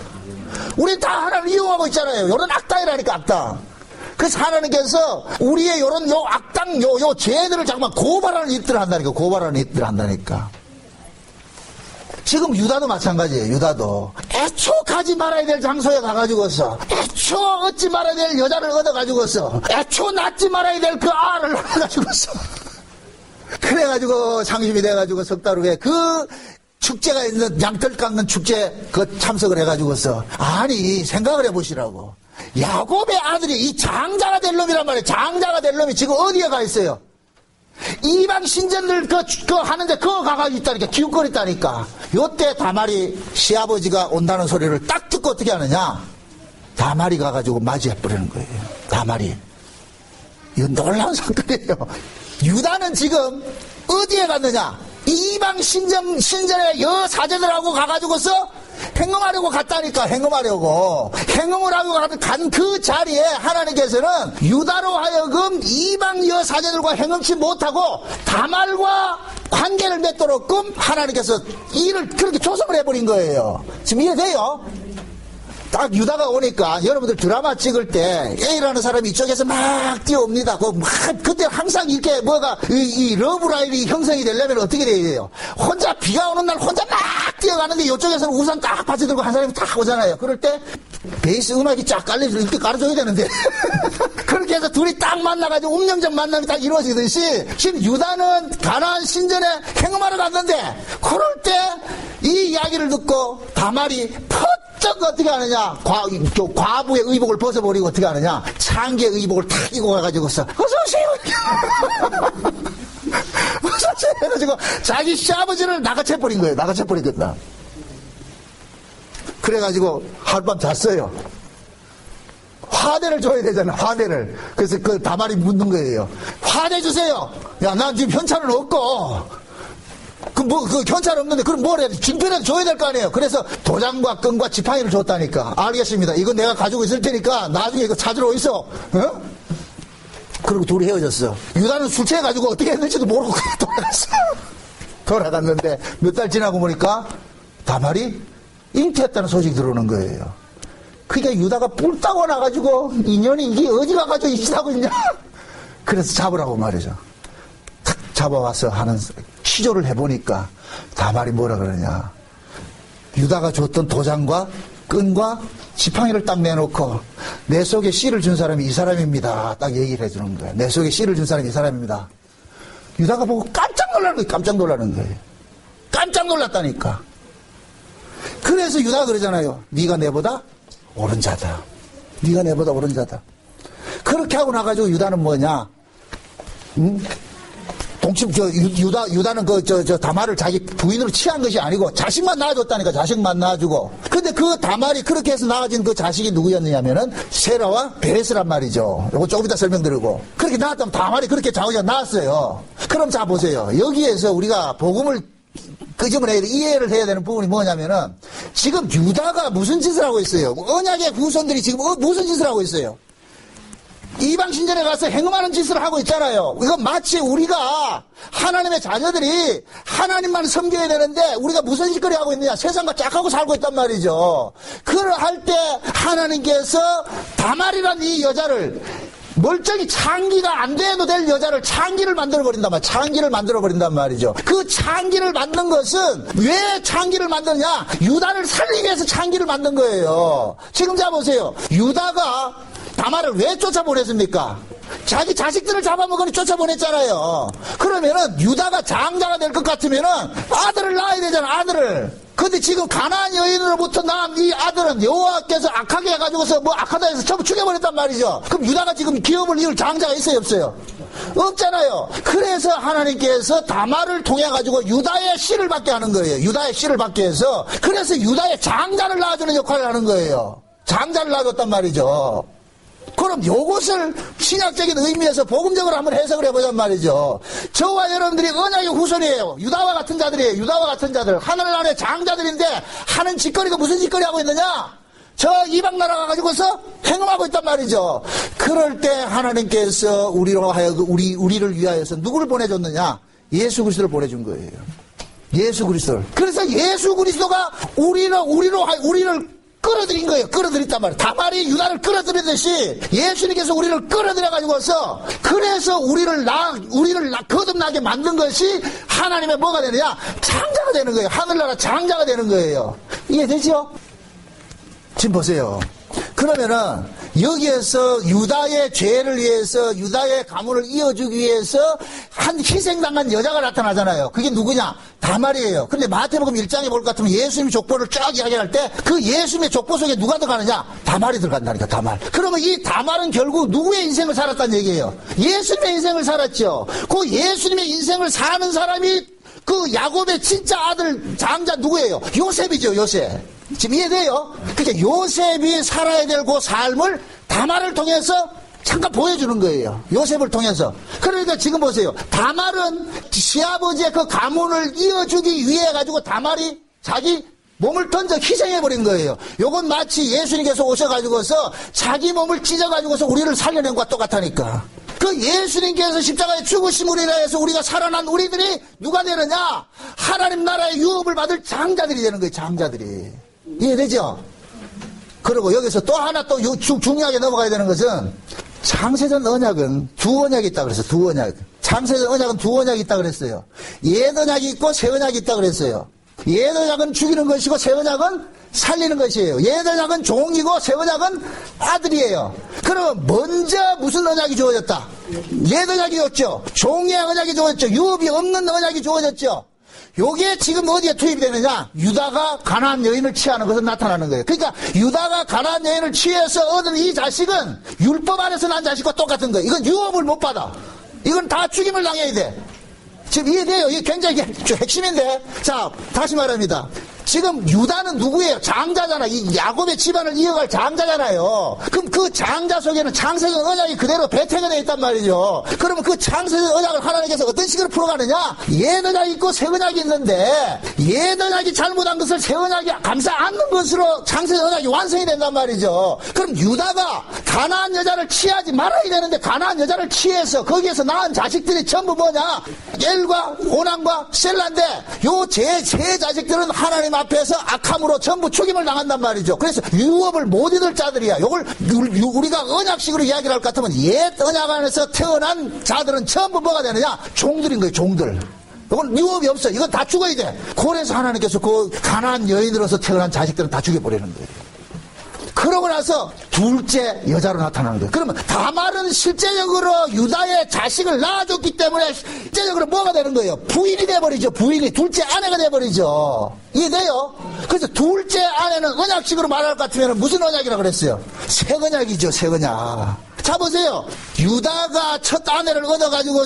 우린 다 하나님을 이용하고 있잖아요. 요런 악당이라니까, 악당. 그래서 하나님께서 우리의 요런 악당, 요 죄들을 잠깐만 고발하는 일들을 한다니까. 지금 유다도 마찬가지예요. 유다도 애초 가지 말아야 될 장소에 가가지고서 애초 얻지 말아야 될 여자를 얻어가지고서 애초 낳지 말아야 될 그 알을 낳아가지고서 그래가지고 상심이 돼가지고 석 달 후에 그 축제가 있는 양털 깎는 축제 그 참석을 해가지고서 아니 생각을 해보시라고. 야곱의 아들이 이 장자가 될 놈이란 말이에요. 장자가 될 놈이 지금 어디에 가 있어요? 이방 신전들 하는데 그거 가가지고 있다니까. 기웃거렸다니까. 요때 다말이 시아버지가 온다는 소리를 딱 듣고 어떻게 하느냐? 다말이 가가지고 맞이해버리는 거예요. 다말이. 이건 놀라운 사건이에요. 유다는 지금 어디에 갔느냐? 이방 신전에 여사제들하고 가가지고서 행음하려고 갔다니까. 행음을 하고 간 그 자리에 하나님께서는 유다로 하여금 이방 여사제들과 행음치 못하고 다말과 관계를 맺도록끔 하나님께서 일을 그렇게 조성을 해버린 거예요. 지금 이해돼요? 딱 유다가 오니까 여러분들 드라마 찍을 때 A라는 사람이 이쪽에서 막 뛰어옵니다. 그때 항상 이렇게 이 러브라인이 형성이 되려면 어떻게 돼야 돼요? 혼자 비가 오는 날 혼자 막 뛰어가는데 이쪽에서는 우산 딱 받쳐들고 한 사람이 딱 오잖아요. 그럴 때 베이스 음악이 쫙 깔려서 이렇게 깔아줘야 되는데 그렇게 해서 둘이 딱 만나가지고 운명적 만남이 딱 이루어지듯이 지금 유다는 가나안 신전에 행음하러 갔는데 그럴 때 이 이야기를 듣고 다말이 퍽쩍 어떻게 하느냐? 과부의 의복을 벗어버리고 어떻게 하느냐? 창기의 의복을 탁 입고 가가지고서 어서오세요! 어서오세요! 해가지고 자기 시아버지를 나가채버린 거예요. 나가채버린 거다. 그래가지고 하룻밤 잤어요. 화대를 줘야 되잖아, 화대를. 그래서 그 다말이 묻는 거예요. 화대 주세요. 야, 난 지금 현찰은 없고. 그 현찰 없는데, 그럼 뭘 해야 돼? 징표라도 줘야 될 거 아니에요? 그래서 도장과 끈과 지팡이를 줬다니까. 알겠습니다. 이건 내가 가지고 있을 테니까 나중에 이거 찾으러 오이소. 어? 그리고 둘이 헤어졌어. 유다는 술 취해가지고 어떻게 했는지도 모르고 그냥 돌아갔어. 돌아갔는데 몇 달 지나고 보니까 다말이 잉태했다는 소식이 들어오는 거예요. 그게 유다가 뿔 따고 나가지고 인연이 이게 어디 가가지고 이짓하고 있냐. 그래서 잡으라고 말이죠. 탁 잡아와서 하는 시조를 해보니까 다말이 뭐라 그러냐. 유다가 줬던 도장과 끈과 지팡이를 딱 내놓고 내 속에 씨를 준 사람이 이 사람입니다. 딱 얘기를 해주는 거예요. 내 속에 씨를 준 사람이 이 사람입니다. 유다가 보고 깜짝 놀라는 거예요. 깜짝 놀라는 거예요. 깜짝 놀랐다니까. 그래서 유다가 그러잖아요. 네가 내보다 옳은 자다. 네가 내보다 옳은 자다. 그렇게 하고 나가지고 유다는 뭐냐? 유다는 다말을 자기 부인으로 취한 것이 아니고 자식만 낳아줬다니까. 자식만 낳아주고. 근데 그 다말이 그렇게 해서 낳아진 그 자식이 누구였느냐면은 세라와 베레스란 말이죠. 요거 조금 이따 설명드리고. 그렇게 낳았다면 다말이 그렇게 자기가 낳았어요. 그럼 자 보세요. 여기에서 우리가 복음을 끄집어내야 이해를 해야 되는 부분이 뭐냐면은 지금 유다가 무슨 짓을 하고 있어요? 언약의 후손들이 지금 무슨 짓을 하고 있어요? 이방 신전에 가서 행음하는 짓을 하고 있잖아요. 이건 마치 우리가 하나님의 자녀들이 하나님만 섬겨야 되는데 우리가 무슨 짓거리 하고 있느냐? 세상과 짝하고 살고 있단 말이죠. 그걸 할 때 하나님께서 다말이란 이 여자를 멀쩡히 창기가 안 돼도 될 여자를 창기를 만들어버린단 말이에요. 창기를 만들어버린단 말이죠. 그 창기를 만든 것은 왜 창기를 만드냐? 유다를 살리기 위해서 창기를 만든 거예요. 지금 자 보세요. 유다가 다말을 왜 쫓아보냈습니까? 자기 자식들을 잡아먹으니 쫓아보냈잖아요. 그러면은 유다가 장자가 될 것 같으면은 아들을 낳아야 되잖아, 아들을. 근데 지금 가나안 여인으로부터 낳은 이 아들은 여호와께서 악하게 해가지고서 뭐 악하다 해서 전부 죽여버렸단 말이죠. 그럼 유다가 지금 기업을 이을 장자가 있어요, 없어요? 없잖아요. 그래서 하나님께서 다말을 통해 가지고 유다의 씨를 받게 하는 거예요. 유다의 씨를 받게 해서. 그래서 유다의 장자를 낳아주는 역할을 하는 거예요. 장자를 낳아줬단 말이죠. 그럼 요것을 신약적인 의미에서 복음적으로 한번 해석을 해보자는 말이죠. 저와 여러분들이 언약의 후손이에요. 유다와 같은 자들이에요. 유다와 같은 자들. 하늘 아래 장자들인데 하는 짓거리가 무슨 짓거리 하고 있느냐? 저 이방 나라 가가지고서 행음하고 있단 말이죠. 그럴 때 하나님께서 우리로 하여금 우리를 위하여서 누구를 보내줬느냐? 예수 그리스도를 보내준 거예요. 예수 그리스도를. 그래서 예수 그리스도가 우리를 끌어들인 거예요. 끌어들였단 말이에요. 다말이 유다를 끌어들이듯이 예수님께서 우리를 끌어들여가지고서 그래서 우리를 거듭나게 만든 것이 하나님의 뭐가 되느냐? 장자가 되는 거예요. 하늘나라 장자가 되는 거예요. 이해되죠? 지금 보세요. 그러면은 여기에서 유다의 죄를 위해서 유다의 가문을 이어주기 위해서 한 희생당한 여자가 나타나잖아요. 그게 누구냐? 다말이에요. 근데 마태복음 1장에 볼 것 같으면 예수님의 족보를 쫙 이야기할 때 그 예수님의 족보 속에 누가 들어가느냐? 다말이 들어간다니까. 다말. 그러면 이 다말은 결국 누구의 인생을 살았다는 얘기예요? 예수님의 인생을 살았죠. 그 예수님의 인생을 사는 사람이 그 야곱의 진짜 아들 장자 누구예요? 요셉이죠. 요셉. 지금 이해돼요? 그러니까 요셉이 살아야 될 그 삶을 다말을 통해서 잠깐 보여주는 거예요. 요셉을 통해서. 그러니까 지금 보세요. 다말은 시아버지의 그 가문을 이어주기 위해 가지고 다말이 자기 몸을 던져 희생해버린 거예요. 요건 마치 예수님께서 오셔가지고서 자기 몸을 찢어가지고서 우리를 살려낸 것과 똑같다니까. 그 예수님께서 십자가에 죽으심으로 인해서 우리가 살아난 우리들이 누가 되느냐? 하나님 나라의 유업을 받을 장자들이 되는 거예요. 장자들이. 이해되죠? 그리고 여기서 또 하나 또 중요하게 넘어가야 되는 것은 창세전 언약은 두 언약이 있다 그랬어요. 두 언약. 창세전 언약은 두 언약이 있다 그랬어요. 옛 언약이 있고 새 언약이 있다 그랬어요. 옛 언약은 죽이는 것이고 새 언약은 살리는 것이에요. 옛 언약은 종이고 새 언약은 아들이에요. 그러면 먼저 무슨 언약이 주어졌다? 옛 언약이 줬죠. 종의 언약이 주어졌죠. 유업이 없는 언약이 주어졌죠. 요게 지금 어디에 투입이 되느냐? 유다가 가나안 여인을 취하는 것은 나타나는 거예요. 그러니까 유다가 가나안 여인을 취해서 얻은 이 자식은 율법 안에서 난 자식과 똑같은 거예요. 이건 유업을 못 받아. 이건 다 죽임을 당해야 돼. 지금 이해돼요? 이게 굉장히 핵심인데. 자, 다시 말합니다. 지금 유다는 누구예요? 장자잖아. 이 야곱의 집안을 이어갈 장자잖아요. 그럼 그 장자 속에는 창세전 언약이 그대로 배태가 되어 있단 말이죠. 그러면 그 창세전 언약을 하나님께서 어떤 식으로 풀어가느냐? 옛 언약이 있고 새 언약이 있는데 옛 언약이 잘못한 것을 새 언약이 감싸 안는 것으로 창세전 언약이 완성이 된단 말이죠. 그럼 유다가 가나안 여자를 취하지 말아야 되는데 가나안 여자를 취해서 거기에서 낳은 자식들이 전부 뭐냐? 엘과 오난과 셀라인데 요 세 자식들은 하나님 앞에서 악함으로 전부 죽임을 당한단 말이죠. 그래서 유업을 못 잊을 자들이야. 요걸 우리가 언약식으로 이야기를 할 것 같으면 옛 언약 안에서 태어난 자들은 전부 뭐가 되느냐? 종들인 거예요. 종들. 이건 유업이 없어. 이건 다 죽어야 돼. 그래서 하나님께서 그 가나안 여인으로서 태어난 자식들은 다 죽여버리는 거예요. 그러고 나서 둘째 여자로 나타나는 거예요. 그러면 다말은 실제적으로 유다의 자식을 낳아줬기 때문에 실제적으로 뭐가 되는 거예요? 부인이 돼버리죠. 부인이 둘째 아내가 돼버리죠. 이해돼요? 그래서 둘째 아내는 언약식으로 말할 것 같으면 무슨 언약이라고 그랬어요? 새 언약이죠. 새 언약. 자 보세요. 유다가 첫 아내를 얻어가지고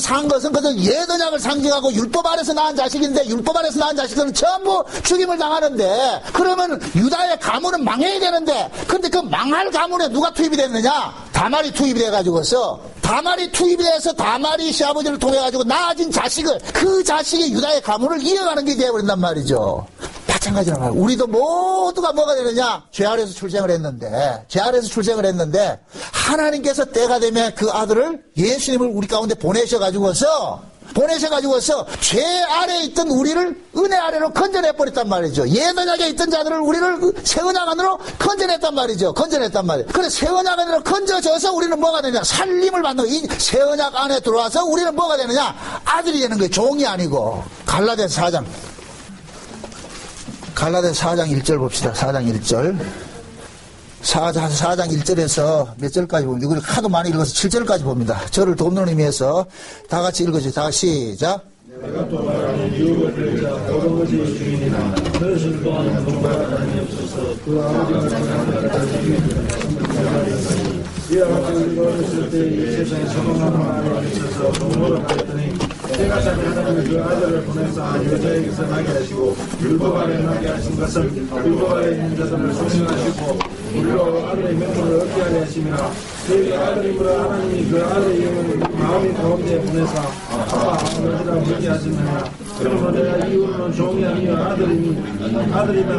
산 것은 그것은 옛 언약을 상징하고 율법 아래서 낳은 자식인데 율법 아래서 낳은 자식들은 전부 죽임을 당하는데 그러면 유다의 가문은 망해야 되는데 근데 그 망할 가문에 누가 투입이 됐느냐? 다말이 투입이 돼가지고서 다말이 투입이 돼서 다말이 시아버지를 통해가지고 낳아진 자식을 그 자식이 유다의 가문을 이어가는 게 되어버린단 말이죠. 마찬가지로 말이에요. 우리도 모두가 뭐가 되느냐? 죄 아래에서 출생을 했는데 하나님께서 때가 되면 그 아들을 예수님을 우리 가운데 보내셔가지고서 죄 아래에 있던 우리를 은혜 아래로 건져내버렸단 말이죠. 옛 언약에 있던 자들을 우리를 새 언약 안으로 건져냈단 말이죠. 그래서 새 언약 안으로 건져져서 우리는 뭐가 되느냐? 살림을 받는 거예요. 이 새 언약 안에 들어와서 우리는 뭐가 되느냐? 아들이 되는 거예요. 종이 아니고. 갈라디아서 4장 1절 봅시다. 4장 1절. 4장 1절에서 몇 절까지 봅니다. 이걸 하도 많이 읽어서 7절까지 봅니다. 저를 돕는 의미에서 다 같이 읽어주세요. 다 같이 시작. 내가 또 말하는 유업을 들자 모든 것이 주인이나 너희들 또한 동반하니 없어서 그 아버지가 전하는 자식이 이와 같이 우리가 어렸을 때 이 세상에 소망하는 마음에 미쳐서 동물을 하였더니 때가 차면 하나님이 그 아들을 보내사 여자에게서 나게 하시고 율법 아래 나게 하신 것은 율법 아래 있는 자들을 소명하시고 우리로 아들의 명분을 얻게 하려 하심이라 너희 아들이므로 하나님이 그 아들의 영을 마음의 가운데 보내사 아빠 아버지라 부르게 하시느냐 그러므로 내가 이후로는 종이 아니여 아들이면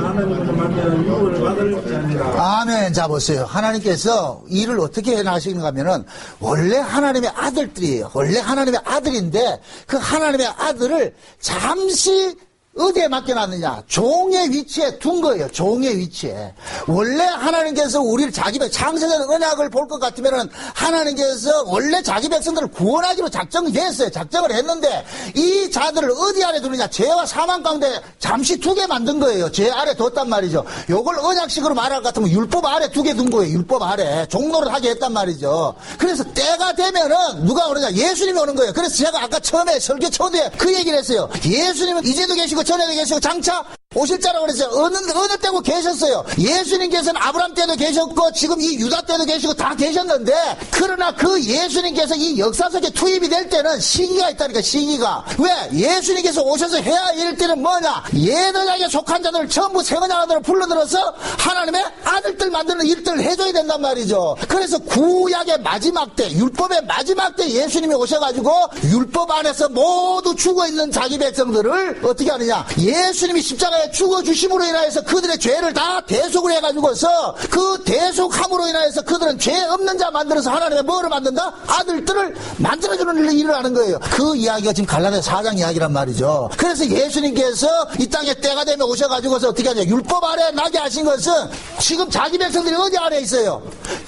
하나님으로 만나는 유업을 받을 자니라. 아멘. 자 보세요. 하나님께서 일을 어떻게 해나가시는가 하면은 원래 하나님의 아들들이에요. 원래 하나님의 아들인데 그 하나님의 아들을 잠시 어디에 맡겨놨느냐? 종의 위치에 둔 거예요. 종의 위치에. 원래 하나님께서 우리를 자기 창세전 언약을 볼 것 같으면은 하나님께서 원래 자기 백성들을 구원하기로 작정을 했는데 이 자들을 어디 아래 두느냐? 죄와 사망 가운데 잠시 두게 만든 거예요. 죄 아래 뒀단 말이죠. 요걸 언약식으로 말할 것 같으면 율법 아래 두게 둔 거예요. 율법 아래. 종로를 하게 했단 말이죠. 그래서 때가 되면은 누가 오느냐? 예수님이 오는 거예요. 그래서 제가 아까 처음에 설교 초대에 그 얘기를 했어요. 예수님은 이제도 계시고 전에도 계시고 장차 오실 자라고 그랬어요. 어느 때고 계셨어요. 예수님께서는 아브라함 때도 계셨고 지금 이 유다 때도 계시고 다 계셨는데 그러나 그 예수님께서 이 역사 속에 투입이 될 때는 시기가 있다니까. 시기가. 왜? 예수님께서 오셔서 해야 할 때는 뭐냐? 옛 언약에 속한 자들을 전부 새 언약 안으로 불러들어서 하나님의 아들들 만드는 일들을 해줘야 된단 말이죠. 그래서 구약의 마지막 때, 율법의 마지막 때 예수님이 오셔가지고 율법 안에서 모두 죽어있는 자기 백성들을 어떻게 하느냐? 예수님이 십자가에 죽어주심으로 인하여서 그들의 죄를 다 대속을 해가지고서 그 대속함으로 인하여서 그들은 죄 없는 자 만들어서 하나님의 뭐를 만든다? 아들들을 만들어주는 일을 하는 거예요. 그 이야기가 지금 갈라디아 4장 이야기란 말이죠. 그래서 예수님께서 이 땅에 때가 되면 오셔가지고서 어떻게 하냐? 율법 아래 나게 하신 것은 지금 자기 백성들이 어디 아래 있어요?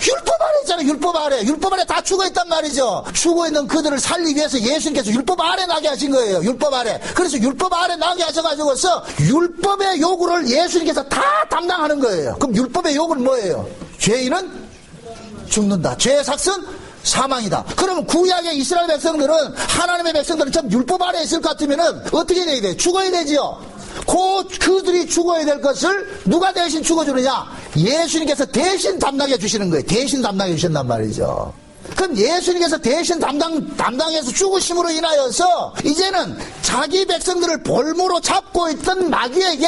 율법 아래 있잖아요. 율법 아래 다 죽어있단 말이죠. 죽어있는 그들을 살리기 위해서 예수님께서 율법 아래 나게 하신 거예요. 율법 아래. 그래서 율법 아래 나게 하셔가지고서 율법의 요구를 예수님께서 다 담당하는 거예요. 그럼 율법의 요구는 뭐예요? 죄인은 죽는다. 죄의 삭은 사망이다. 그러면 구약의 이스라엘 백성들은 하나님의 백성들은 참 율법 아래에 있을 것 같으면은 어떻게 돼야 돼요? 죽어야 되지요. 그들이 죽어야 될 것을 누가 대신 죽어주느냐? 예수님께서 대신 담당해 주시는 거예요. 대신 담당해 주신단 말이죠. 그럼 예수님께서 대신 담당해서 죽으심으로 인하여서 이제는 자기 백성들을 볼모로 잡고 있던 마귀에게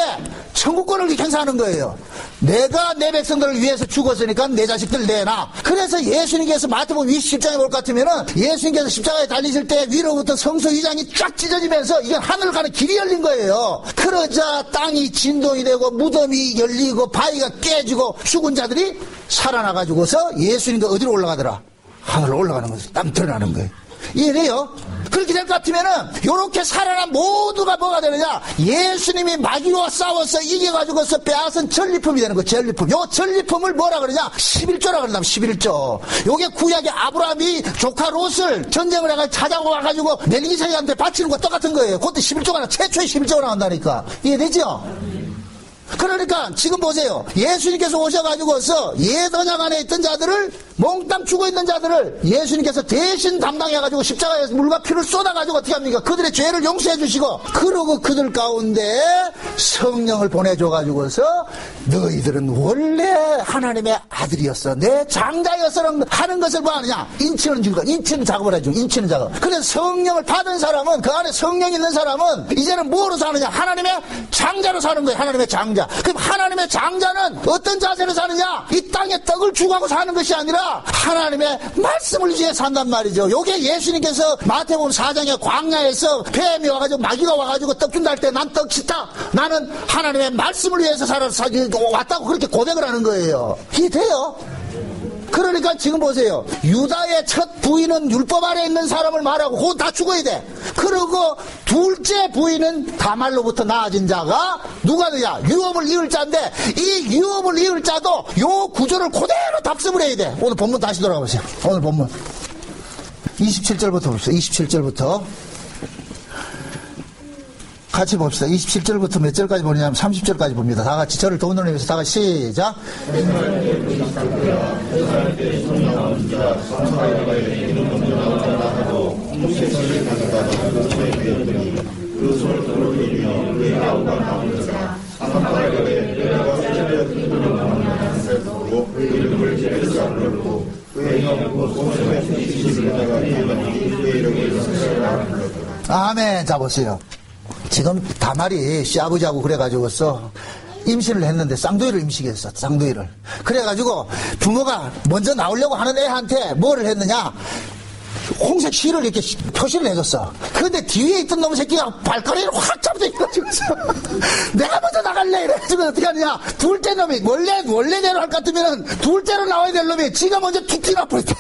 천국권을 행사하는 거예요. 내가 내 백성들을 위해서 죽었으니까 내 자식들 내놔. 그래서 예수님께서 마태복음 27장에 볼 것 같으면은 예수님께서 십자가에 달리실 때 위로부터 성소 위장이 쫙 찢어지면서 이게 하늘 가는 길이 열린 거예요. 그러자 땅이 진동이 되고 무덤이 열리고 바위가 깨지고 죽은 자들이 살아나가지고서 예수님과 어디로 올라가더라? 하늘로 올라가는 거죠. 땀 드러나는 거예요. 이해돼요? 그렇게 될 것 같으면은 요렇게 살아난 모두가 뭐가 되느냐? 예수님이 마귀와 싸워서 이겨가지고서 빼앗은 전리품이 되는 거예요. 전리품. 요 전리품을 뭐라 그러냐? 11조라 그런다면 11조. 요게 구약의 아브라함이 조카 롯을 전쟁을 해가지고 찾아와가지고 멜기세덱한테 바치는 거 똑같은 거예요. 그것도 11조가 최초의 11조가 나온다니까. 이해되죠? 그러니까 지금 보세요. 예수님께서 오셔가지고서 예선양 안에 있던 자들을 몽땅 죽어있는 자들을 예수님께서 대신 담당해가지고 십자가에서 물과 피를 쏟아가지고 어떻게 합니까? 그들의 죄를 용서해 주시고 그러고 그들 가운데 성령을 보내줘가지고서 너희들은 원래 하나님의 아들이었어. 내 장자였어는 하는 것을 뭐 하느냐? 인치는 작업을 해줘. 인치는 작업. 그래서 성령을 받은 사람은 그 안에 성령이 있는 사람은 이제는 뭐로 사느냐? 하나님의 장자로 사는 거예요. 하나님의 장자. 그럼 하나님의 장자는 어떤 자세로 사느냐? 이 땅에 떡을 주고 사는 것이 아니라 하나님의 말씀을 위해 산단 말이죠. 요게 예수님께서 마태복음 4장에 광야에서 뱀이 와가지고 마귀가 와가지고 떡 준다 할 때 난 떡 싫다. 나는 하나님의 말씀을 위해서 왔다고 그렇게 고백을 하는 거예요. 이게 돼요? 그러니까 지금 보세요. 유다의 첫 부인은 율법 아래 있는 사람을 말하고 그거 다 죽어야 돼. 그리고 둘째 부인은 다말로부터 나아진 자가 누가 되냐? 유업을 이을 자인데 이 유업을 이을 자도 요 구조를 그대로 답습을 해야 돼. 오늘 본문 다시 돌아가보세요. 오늘 본문 27절부터 봅시다. 27절부터 같이 봅시다. 27절부터 몇 절까지 보냐면 30절까지 봅니다. 다 같이 저를 돈으로 위해서 다 같이 시작. 아멘. 자 보세요. 지금 다말이 시아버지하고 그래가지고서 임신을 했는데 쌍둥이를 임신했어. 쌍둥이를. 그래가지고 부모가 먼저 나오려고 하는 애한테 뭐를 했느냐? 홍색 실을 이렇게 표시를 해줬어. 그런데 뒤에 있던 놈의 새끼가 발가락을 확 잡고 있어가지고서 내가 먼저 나갈래 이래가지고 어떻게 하느냐? 둘째 놈이 원래대로 할 것 같으면 둘째로 나와야 될 놈이 지가 먼저 툭 튀어버렸다.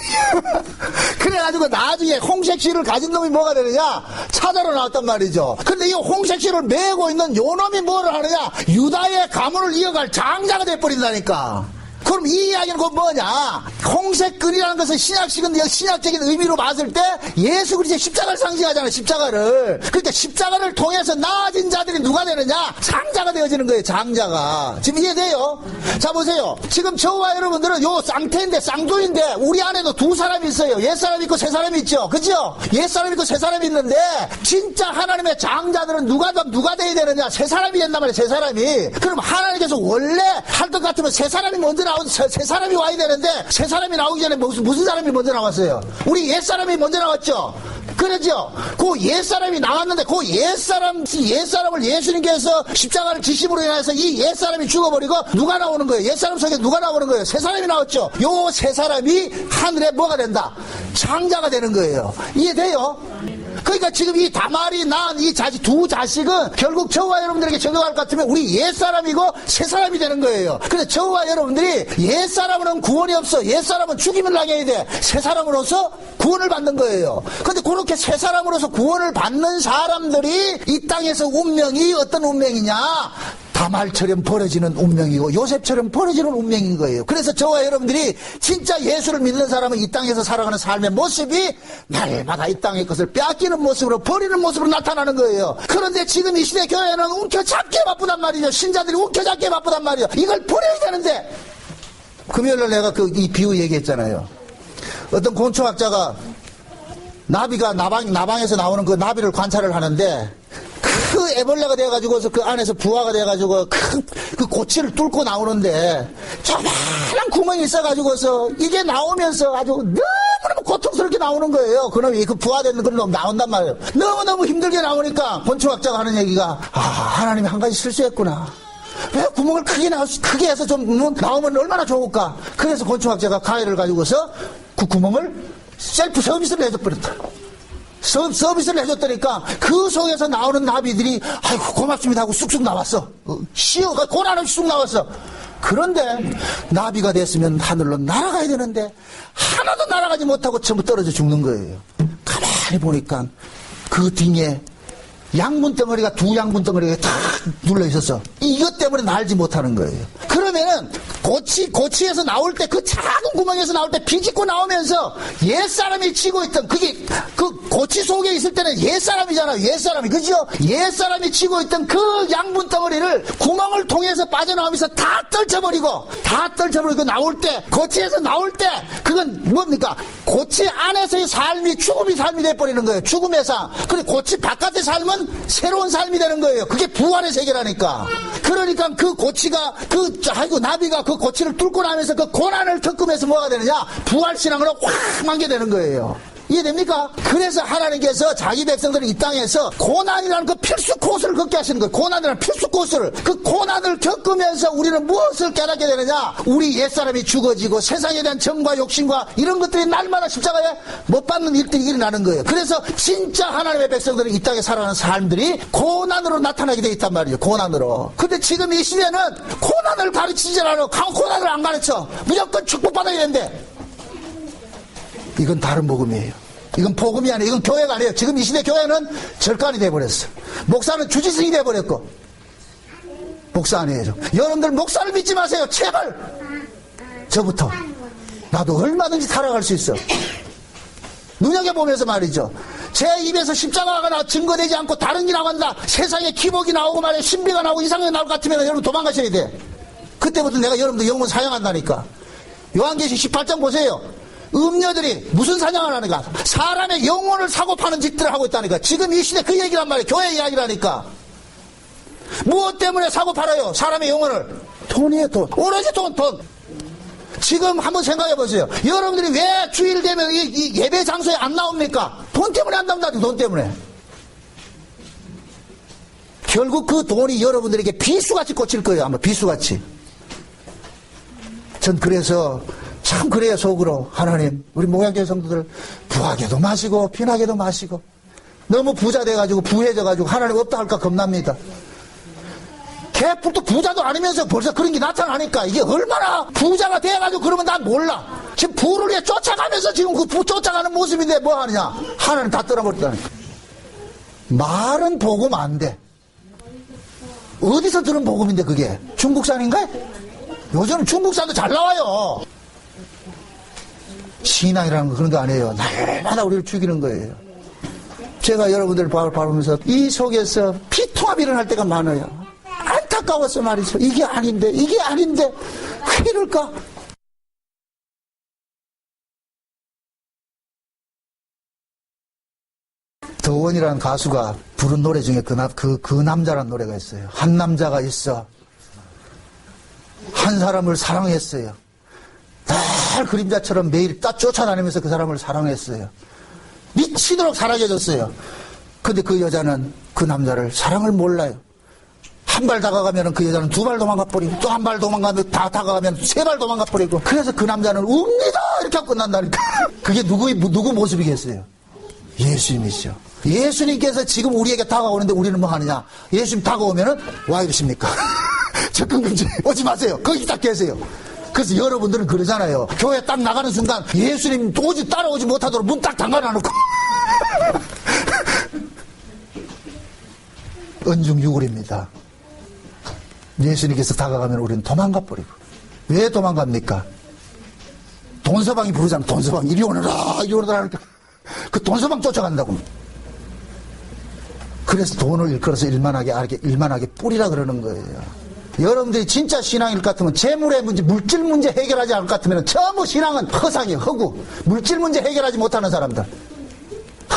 그래가지고 나중에 홍색 실을 가진 놈이 뭐가 되느냐? 차자로 나왔단 말이죠. 근데 이 홍색 실을 메고 있는 요 놈이 뭐를 하느냐? 유다의 가문을 이어갈 장자가 돼버린다니까. 그럼 이 이야기는 그 뭐냐? 홍색끈이라는 것은 신약적인 의미로 봤을 때 예수 그리스도의 십자가를 상징하잖아요. 십자가를. 그러니까 십자가를 통해서 나아진 자들이 누가 되느냐? 장자가 되어지는 거예요. 장자가. 지금 이해돼요? 자 보세요. 지금 저와 여러분들은 요 쌍태인데 쌍둥이인데 우리 안에도 두 사람이 있어요. 옛사람이 있고 새사람이 있죠. 그죠? 옛사람이 있고 새사람이 있는데 진짜 하나님의 장자들은 누가 돼야 되느냐? 새사람이 된단 말이에요. 새사람이. 그럼 하나님께서 원래 할 것 같으면 새사람이 먼저 새 사람이 와야 되는데 새 사람이 나오기 전에 무슨 사람이 먼저 나왔어요? 우리 옛 사람이 먼저 나왔죠. 그러죠. 그 옛 사람이 나왔는데 그 옛 사람을 예수님께서 십자가를 지심으로 인해서 이 옛 사람이 죽어버리고 누가 나오는 거예요? 옛 사람 속에 누가 나오는 거예요? 새 사람이 나왔죠. 요 새 사람이 하늘에 뭐가 된다? 장자가 되는 거예요. 이해돼요? 그러니까 지금 이 다말이 낳은 이 두 자식은 결국 저와 여러분들에게 적용할 것 같으면 우리 옛사람이고 새사람이 되는 거예요. 그래서 저와 여러분들이 옛사람으로는 구원이 없어. 옛사람은 죽임을 당해야 돼. 새사람으로서 구원을 받는 거예요. 근데 그렇게 새사람으로서 구원을 받는 사람들이 이 땅에서 운명이 어떤 운명이냐? 다말처럼 벌어지는 운명이고 요셉처럼 벌어지는 운명인 거예요. 그래서 저와 여러분들이 진짜 예수를 믿는 사람은 이 땅에서 살아가는 삶의 모습이 날마다 이 땅의 것을 빼앗기는 모습으로 버리는 모습으로 나타나는 거예요. 그런데 지금 이 시대 교회는 움켜잡기에 바쁘단 말이죠. 신자들이 움켜잡기에 바쁘단 말이죠. 이걸 버려야 되는데 금요일날 내가 이 비유 얘기했잖아요. 어떤 곤충학자가 나비가 나방에서 나오는 그 나비를 관찰을 하는데 그 애벌레가 돼가지고서 그 안에서 부화가 돼가지고 그 고치를 뚫고 나오는데 조그마한 구멍이 있어가지고서 이게 나오면서 아주 너무너무 고통 고통스럽게 나오는 거예요. 그놈이 그 부화되는 그런 놈 나온단 말이에요. 너무너무 힘들게 나오니까 곤충학자가 하는 얘기가 하나님이 한 가지 실수했구나. 왜 구멍을 크게 해서 좀 나오면 얼마나 좋을까. 그래서 곤충학자가 가위를 가지고서 그 구멍을 셀프 서비스를 해줘버렸다. 서비스를 해줬다니까 그 속에서 나오는 나비들이 아이고 고맙습니다 하고 쑥쑥 나왔어. 고난 없이 쑥 나왔어. 그런데 나비가 됐으면 하늘로 날아가야 되는데 하나도 날아가지 못하고 전부 떨어져 죽는 거예요. 가만히 보니까 그 등에 양분덩어리가 두 양분덩어리가 다 눌러 있었어. 이것 때문에 날지 못하는 거예요. 그러면은 고치에서 나올 때 그 작은 구멍에서 나올 때 비집고 나오면서 옛사람이 치고 있던 그게 그 고치 속에 있을 때는 옛사람이잖아요. 옛사람이 그죠? 옛사람이 치고 있던 그 양분덩어리를 구멍을 통해서 빠져나오면서 다 떨쳐버리고 나올 때 고치에서 나올 때 그건 뭡니까? 고치 안에서의 삶이 죽음의 삶이 돼버리는 거예요. 죽음의 삶. 그리고 고치 바깥의 삶은 새로운 삶이 되는 거예요. 그게 부활의 세계라니까. 그러니까 그 고치가 나비가 그 고치를 뚫고 나면서 그 고난을 겪으면서 뭐가 되느냐? 부활신앙으로 확 만게 되는 거예요. 이해됩니까? 그래서 하나님께서 자기 백성들을 이 땅에서 고난이라는 그 필수 코스를 걷게 하시는 거예요. 고난이라는 필수 코스를. 그 고난을 겪으면서 우리는 무엇을 깨닫게 되느냐? 우리 옛사람이 죽어지고 세상에 대한 정과 욕심과 이런 것들이 날마다 십자가에 못 받는 일들이 일어나는 거예요. 그래서 진짜 하나님의 백성들은 이 땅에 살아가는 사람들이 고난으로 나타나게 돼 있단 말이에요. 고난으로. 근데 지금 이 시대는 고난을 가르치지 않아요. 고난을 안 가르쳐. 무조건 축복받아야 되는데. 이건 다른 복음이에요. 이건 복음이 아니에요. 이건 교회가 아니에요. 지금 이 시대 교회는 절간이 돼버렸어. 목사는 주지승이 돼버렸고. 목사 아니에요. 여러분들 목사를 믿지 마세요. 제발. 저부터. 나도 얼마든지 살아갈 수 있어. 눈여겨보면서 말이죠. 제 입에서 십자가가 증거되지 않고 다른 게 나간다. 세상에 기복이 나오고 말이야. 신비가 나오고 이상하게 나올 것 같으면 여러분 도망가셔야 돼. 그때부터 내가 여러분들 영혼 사용한다니까. 요한계시 18장 보세요. 음녀들이 무슨 사냥을 하는가? 사람의 영혼을 사고 파는 짓들을 하고 있다니까. 지금 이 시대 그 얘기란 말이에요. 교회 이야기라니까. 무엇 때문에 사고 팔아요? 사람의 영혼을. 돈이에요, 돈. 오로지 돈. 지금 한번 생각해 보세요. 여러분들이 왜 주일 되면 이 예배 장소에 안 나옵니까? 돈 때문에 안 나온다. 돈 때문에. 결국 그 돈이 여러분들에게 비수같이 꽂힐 거예요. 아마 비수같이. 전 그래서 참 그래요. 속으로 하나님 우리 목양교회 성도들 부하게도 마시고 빈하게도 마시고 너무 부자 돼가지고 부해져가지고 하나님 없다 할까 겁납니다. 개뿔도 부자도 아니면서 벌써 그런 게 나타나니까 이게 얼마나 부자가 돼가지고 그러면 난 몰라. 지금 부를 위해 쫓아가면서 지금 그 쫓아가는 모습인데 뭐 하느냐. 하나님 다 떠나버렸다니까. 말은 복음 안 돼. 어디서 들은 복음인데 그게 중국산인가? 요즘 중국산도 잘 나와요. 신앙이라는 거 그런 거 아니에요. 날마다 우리를 죽이는 거예요. 제가 여러분들을 바라보면서 이 속에서 피통합이 일어날 때가 많아요. 안타까워서 말이죠. 이게 아닌데 왜 이럴까? 더원이라는 가수가 부른 노래 중에 그 남자라는 노래가 있어요. 한 남자가 있어. 한 사람을 사랑했어요. 날 그림자처럼 매일 쫓아다니면서 그 사람을 사랑했어요. 미치도록 사랑해줬어요. 근데 그 여자는 그 남자를 사랑을 몰라요. 한 발 다가가면 그 여자는 두 발 도망가버리고 또 한 발 도망가면 다 다가가면 세 발 도망가버리고 그래서 그 남자는 웁니다 이렇게 하고 끝난다니까. 그게 누구 모습이겠어요? 예수님이죠. 예수님께서 지금 우리에게 다가오는데 우리는 뭐 하느냐. 예수님 다가오면은 와 이러십니까? 접근 금지 오지 마세요. 거기 딱 계세요. 그래서 여러분들은 그러잖아요. 교회 딱 나가는 순간 예수님 따라오지 못하도록 문 딱 잠가놔놓고 은중유골입니다. 예수님께서 다가가면 우리는 도망가버리고. 왜 도망갑니까? 돈서방이 부르잖아. 돈서방 이리 오너라 하니까 그 돈서방 쫓아간다고. 그래서 돈을 일컬어서 일만하게 뿌리라 그러는 거예요. 여러분들이 진짜 신앙일 것 같으면 재물의 문제, 물질 문제 해결하지 않을 것 같으면 전부 신앙은 허상이에요. 허구. 물질 문제 해결하지 못하는 사람들.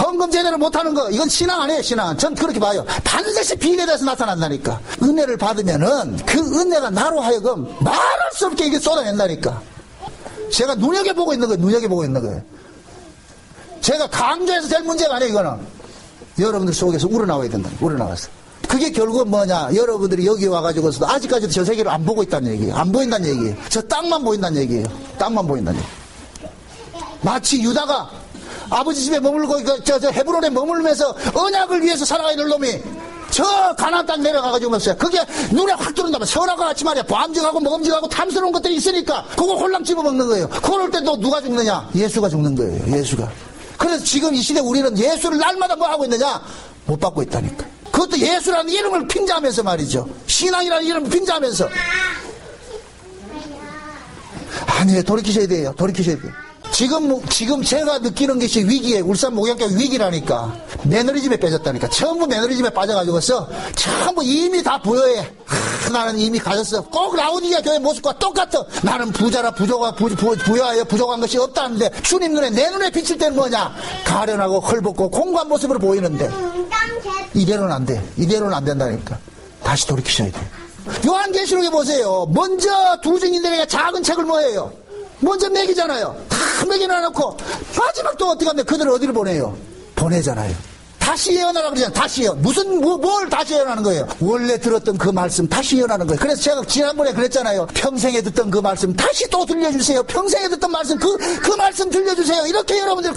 헌금 제대로 못하는 거 이건 신앙 아니에요. 신앙. 전 그렇게 봐요. 반드시 비례돼서 나타난다니까. 은혜를 받으면은 그 은혜가 나로 하여금 말할 수 없게 이게 쏟아낸다니까. 제가 눈여겨보고 있는 거예요. 제가 강조해서 될 문제가 아니에요, 이거는. 여러분들 속에서 우러나와야 된다. 우러나와서. 그게 결국은 뭐냐. 여러분들이 여기 와가지고서도 아직까지도 저 세계를 안 보고 있다는 얘기예요. 안 보인다는 얘기예요. 저 땅만 보인다는 얘기예요. 땅만 보인다는 얘기. 마치 유다가 아버지 집에 머물고 저 헤브론에 머물면서 언약을 위해서 살아가 있는 놈이 저 가나안 땅 내려가가지고 없어요. 그게 눈에 확 들어온다면 선악과 같이 말이야. 보암직하고 먹음직하고 탐스러운 것들이 있으니까 그거 홀랑 집어먹는 거예요. 그럴 때 또 누가 죽느냐? 예수가 죽는 거예요. 예수가. 그래서 지금 이 시대 우리는 예수를 날마다 뭐 하고 있느냐? 못 받고 있다니까. 그것도 예수라는 이름을 빙자하면서 말이죠. 신앙이라는 이름을 빙자하면서. 아니에요. 돌이키셔야 돼요. 돌이키셔야 돼요. 지금 제가 느끼는 것이 위기에, 울산 목양교회 위기라니까. 매너리즘에 빠졌다니까. 전부 매너리즘에 빠져가지고서 전부 이미 다 부여해. 나는 이미 가졌어. 꼭 라오디게아 교회 모습과 똑같아. 나는 부자라 부여하여 부족한 것이 없다는데 주님 눈에, 내 눈에 비칠 때는 뭐냐? 가련하고 헐벗고 공고한 모습으로 보이는데 이대로는 안 돼. 이대로는 안 된다니까. 다시 돌이키셔야 돼. 요한계시록에 보세요. 먼저 두 증인들에게 작은 책을 뭐해요? 먼저 먹이잖아요. 다 먹여놔놓고 마지막 또 어떻게 하면 그들을 어디를 보내요? 보내잖아요. 다시 예언하라고 그러잖아요. 다시 예언. 뭘 다시 예언하는 거예요? 원래 들었던 그 말씀 다시 예언하는 거예요. 그래서 제가 지난번에 그랬잖아요. 평생에 듣던 그 말씀 다시 또 들려주세요. 평생에 듣던 말씀 그 말씀 들려주세요. 이렇게 여러분들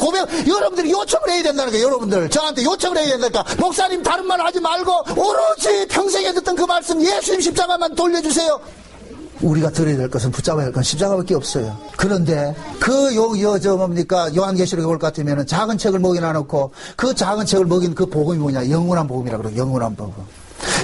여러분들이 요청을 해야 된다는 거예요. 여러분들 저한테 요청을 해야 된다니까. 목사님 다른 말 하지 말고 오로지 평생에 듣던 그 말씀 예수님 십자가만 돌려주세요. 우리가 들어야 될 것은 붙잡아야 할 건 십자가밖에 없어요. 그런데 요한계시록에 올 것 같으면은 작은 책을 먹이나 놓고 그 작은 책을 먹인 그 복음이 뭐냐? 영원한 복음이라 그래요. 영원한 복음.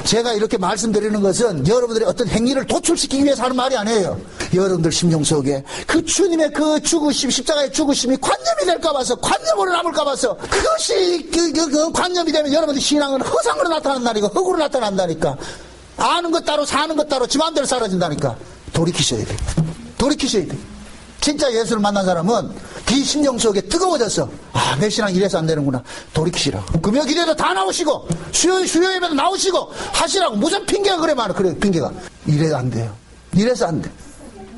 제가 이렇게 말씀드리는 것은 여러분들의 어떤 행위를 도출시키기 위해서 하는 말이 아니에요. 여러분들 심령 속에 그 주님의 그 죽으심, 십자가의 죽으심이 관념이 될까 봐서, 관념으로 남을까 봐서, 그것이 그 관념이 되면 여러분들 신앙은 허상으로 나타나는 날이고 흙으로 나타난다니까. 아는 것 따로 사는 것 따로 지 마음대로 사라진다니까. 돌이키셔야 돼. 돌이키셔야 돼. 진짜 예수를 만난 사람은 네 심령 속에 뜨거워졌어. 내 신앙 이래서 안 되는구나. 돌이키시라고. 금요 기도에도 다 나오시고 수요 예배도 나오시고 하시라고. 무슨 핑계가 그래 많아. 그래 핑계가. 이래서 안 돼요. 이래서 안 돼.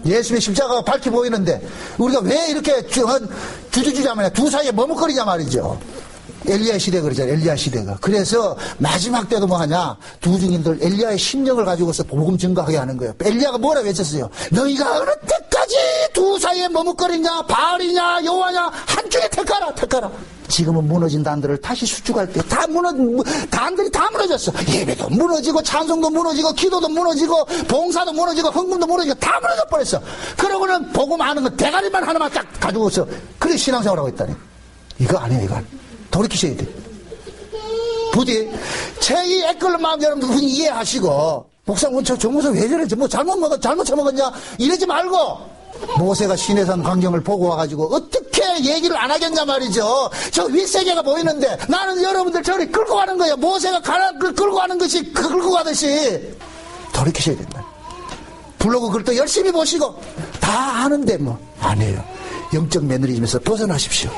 예수의 십자가가 밝게 보이는데 우리가 왜 이렇게 주저주저하면 두 사이에 머뭇거리냐 말이죠. 엘리야 시대가 그러잖아요. 엘리야 시대가. 그래서 마지막 때도 뭐 하냐? 두 증인들 엘리야의 심령을 가지고서 복음 증거하게 하는 거예요. 엘리야가 뭐라 외쳤어요? 너희가 어느 때까지 두 사이에 머뭇거리냐? 바알이냐? 여호와냐? 한쪽에 택하라. 지금은 무너진 단들을 다시 수축할 때 단들이 다 무너졌어. 예배도 무너지고 찬송도 무너지고 기도도 무너지고 봉사도 무너지고 헌금도 무너지고 다 무너져 버렸어. 그러고는 복음 아는 거 대가리만 하나만 딱 가지고서 그래 신앙생활하고 있다니. 이거 아니에요. 이거 아니에요. 돌이키셔야 돼. 부디 제 이 애끓는 마음 여러분들 이해하시고 목사님 저 정무사 왜 저래? 뭐 잘못 처먹었냐? 이러지 말고 모세가 시내산 광경을 보고 와가지고 어떻게 얘기를 안 하겠냐 말이죠. 저 윗세계가 보이는데 나는 여러분들 저리 끌고 가는 거예요. 모세가 끌고 가는 것이 끌고 가듯이 돌이키셔야 된다. 블로그 글도 열심히 보시고 다 아는데 뭐 아니에요. 영적 매너리즘에서 벗어나십시오.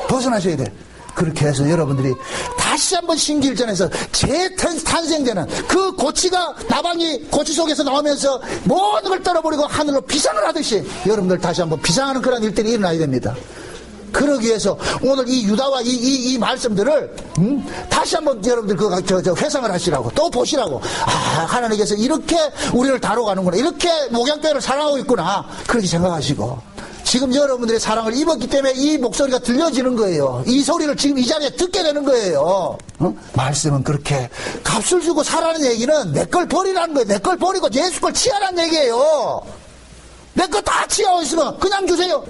벗어나셔야 돼. 그렇게 해서 여러분들이 다시 한번 신기일전에서 재탄생되는 그 고치가 나방이 고치 속에서 나오면서 모든 걸 떨어버리고 하늘로 비상을 하듯이 여러분들 다시 한번 비상하는 그런 일들이 일어나야 됩니다. 그러기 위해서 오늘 이 유다와 이 말씀들을 다시 한번 여러분들 회상을 하시라고 또 보시라고. 하나님께서 이렇게 우리를 다뤄가는구나. 이렇게 목양교회를 사랑하고 있구나. 그렇게 생각하시고 지금 여러분들의 사랑을 입었기 때문에 이 목소리가 들려지는 거예요. 이 소리를 지금 이 자리에 듣게 되는 거예요. 말씀은 그렇게 값을 주고 사라는 얘기는 내 걸 버리라는 거예요. 내 걸 버리고 예수 걸 취하라는 얘기예요. 내 거 다 취하고 있으면 그냥 주세요.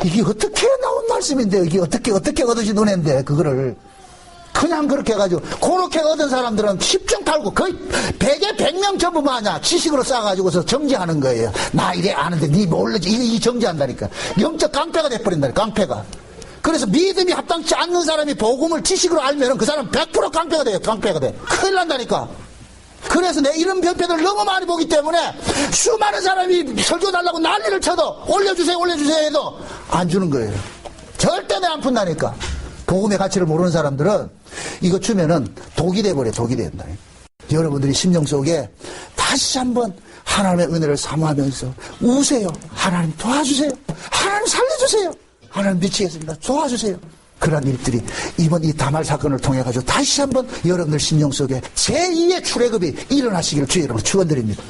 이게 어떻게 나온 말씀인데 이게 어떻게 얻으신 은혜인데 그거를 그냥 그렇게 해가지고 그렇게 얻은 사람들은 10중 8구 거의 100에 100명 전부 뭐하냐 지식으로 쌓아가지고서 정지하는 거예요. 나 이래 아는데 니 모르지 이 정지한다니까. 영적 깡패가 돼버린다니까. 깡패가. 그래서 믿음이 합당치 않는 사람이 복음을 지식으로 알면은 그 사람 100% 깡패가 돼요. 깡패가 돼. 큰일 난다니까. 그래서 내 이런 편편을 너무 많이 보기 때문에 수많은 사람이 설교 달라고 난리를 쳐도 올려주세요 해도 안 주는 거예요. 절대 내 안 푼다니까. 복음의 가치를 모르는 사람들은 이거 주면은 독이 돼버려. 독이 된다. 여러분들이 심령 속에 다시 한번 하나님의 은혜를 사모하면서 우세요. 하나님 도와주세요. 하나님 살려주세요. 하나님 미치겠습니다. 도와주세요. 그런 일들이 이번 이 다말 사건을 통해 가지고 다시 한번 여러분들 심령 속에 제2의 출애굽이 일어나시기를 주의 이름으로 축원드립니다.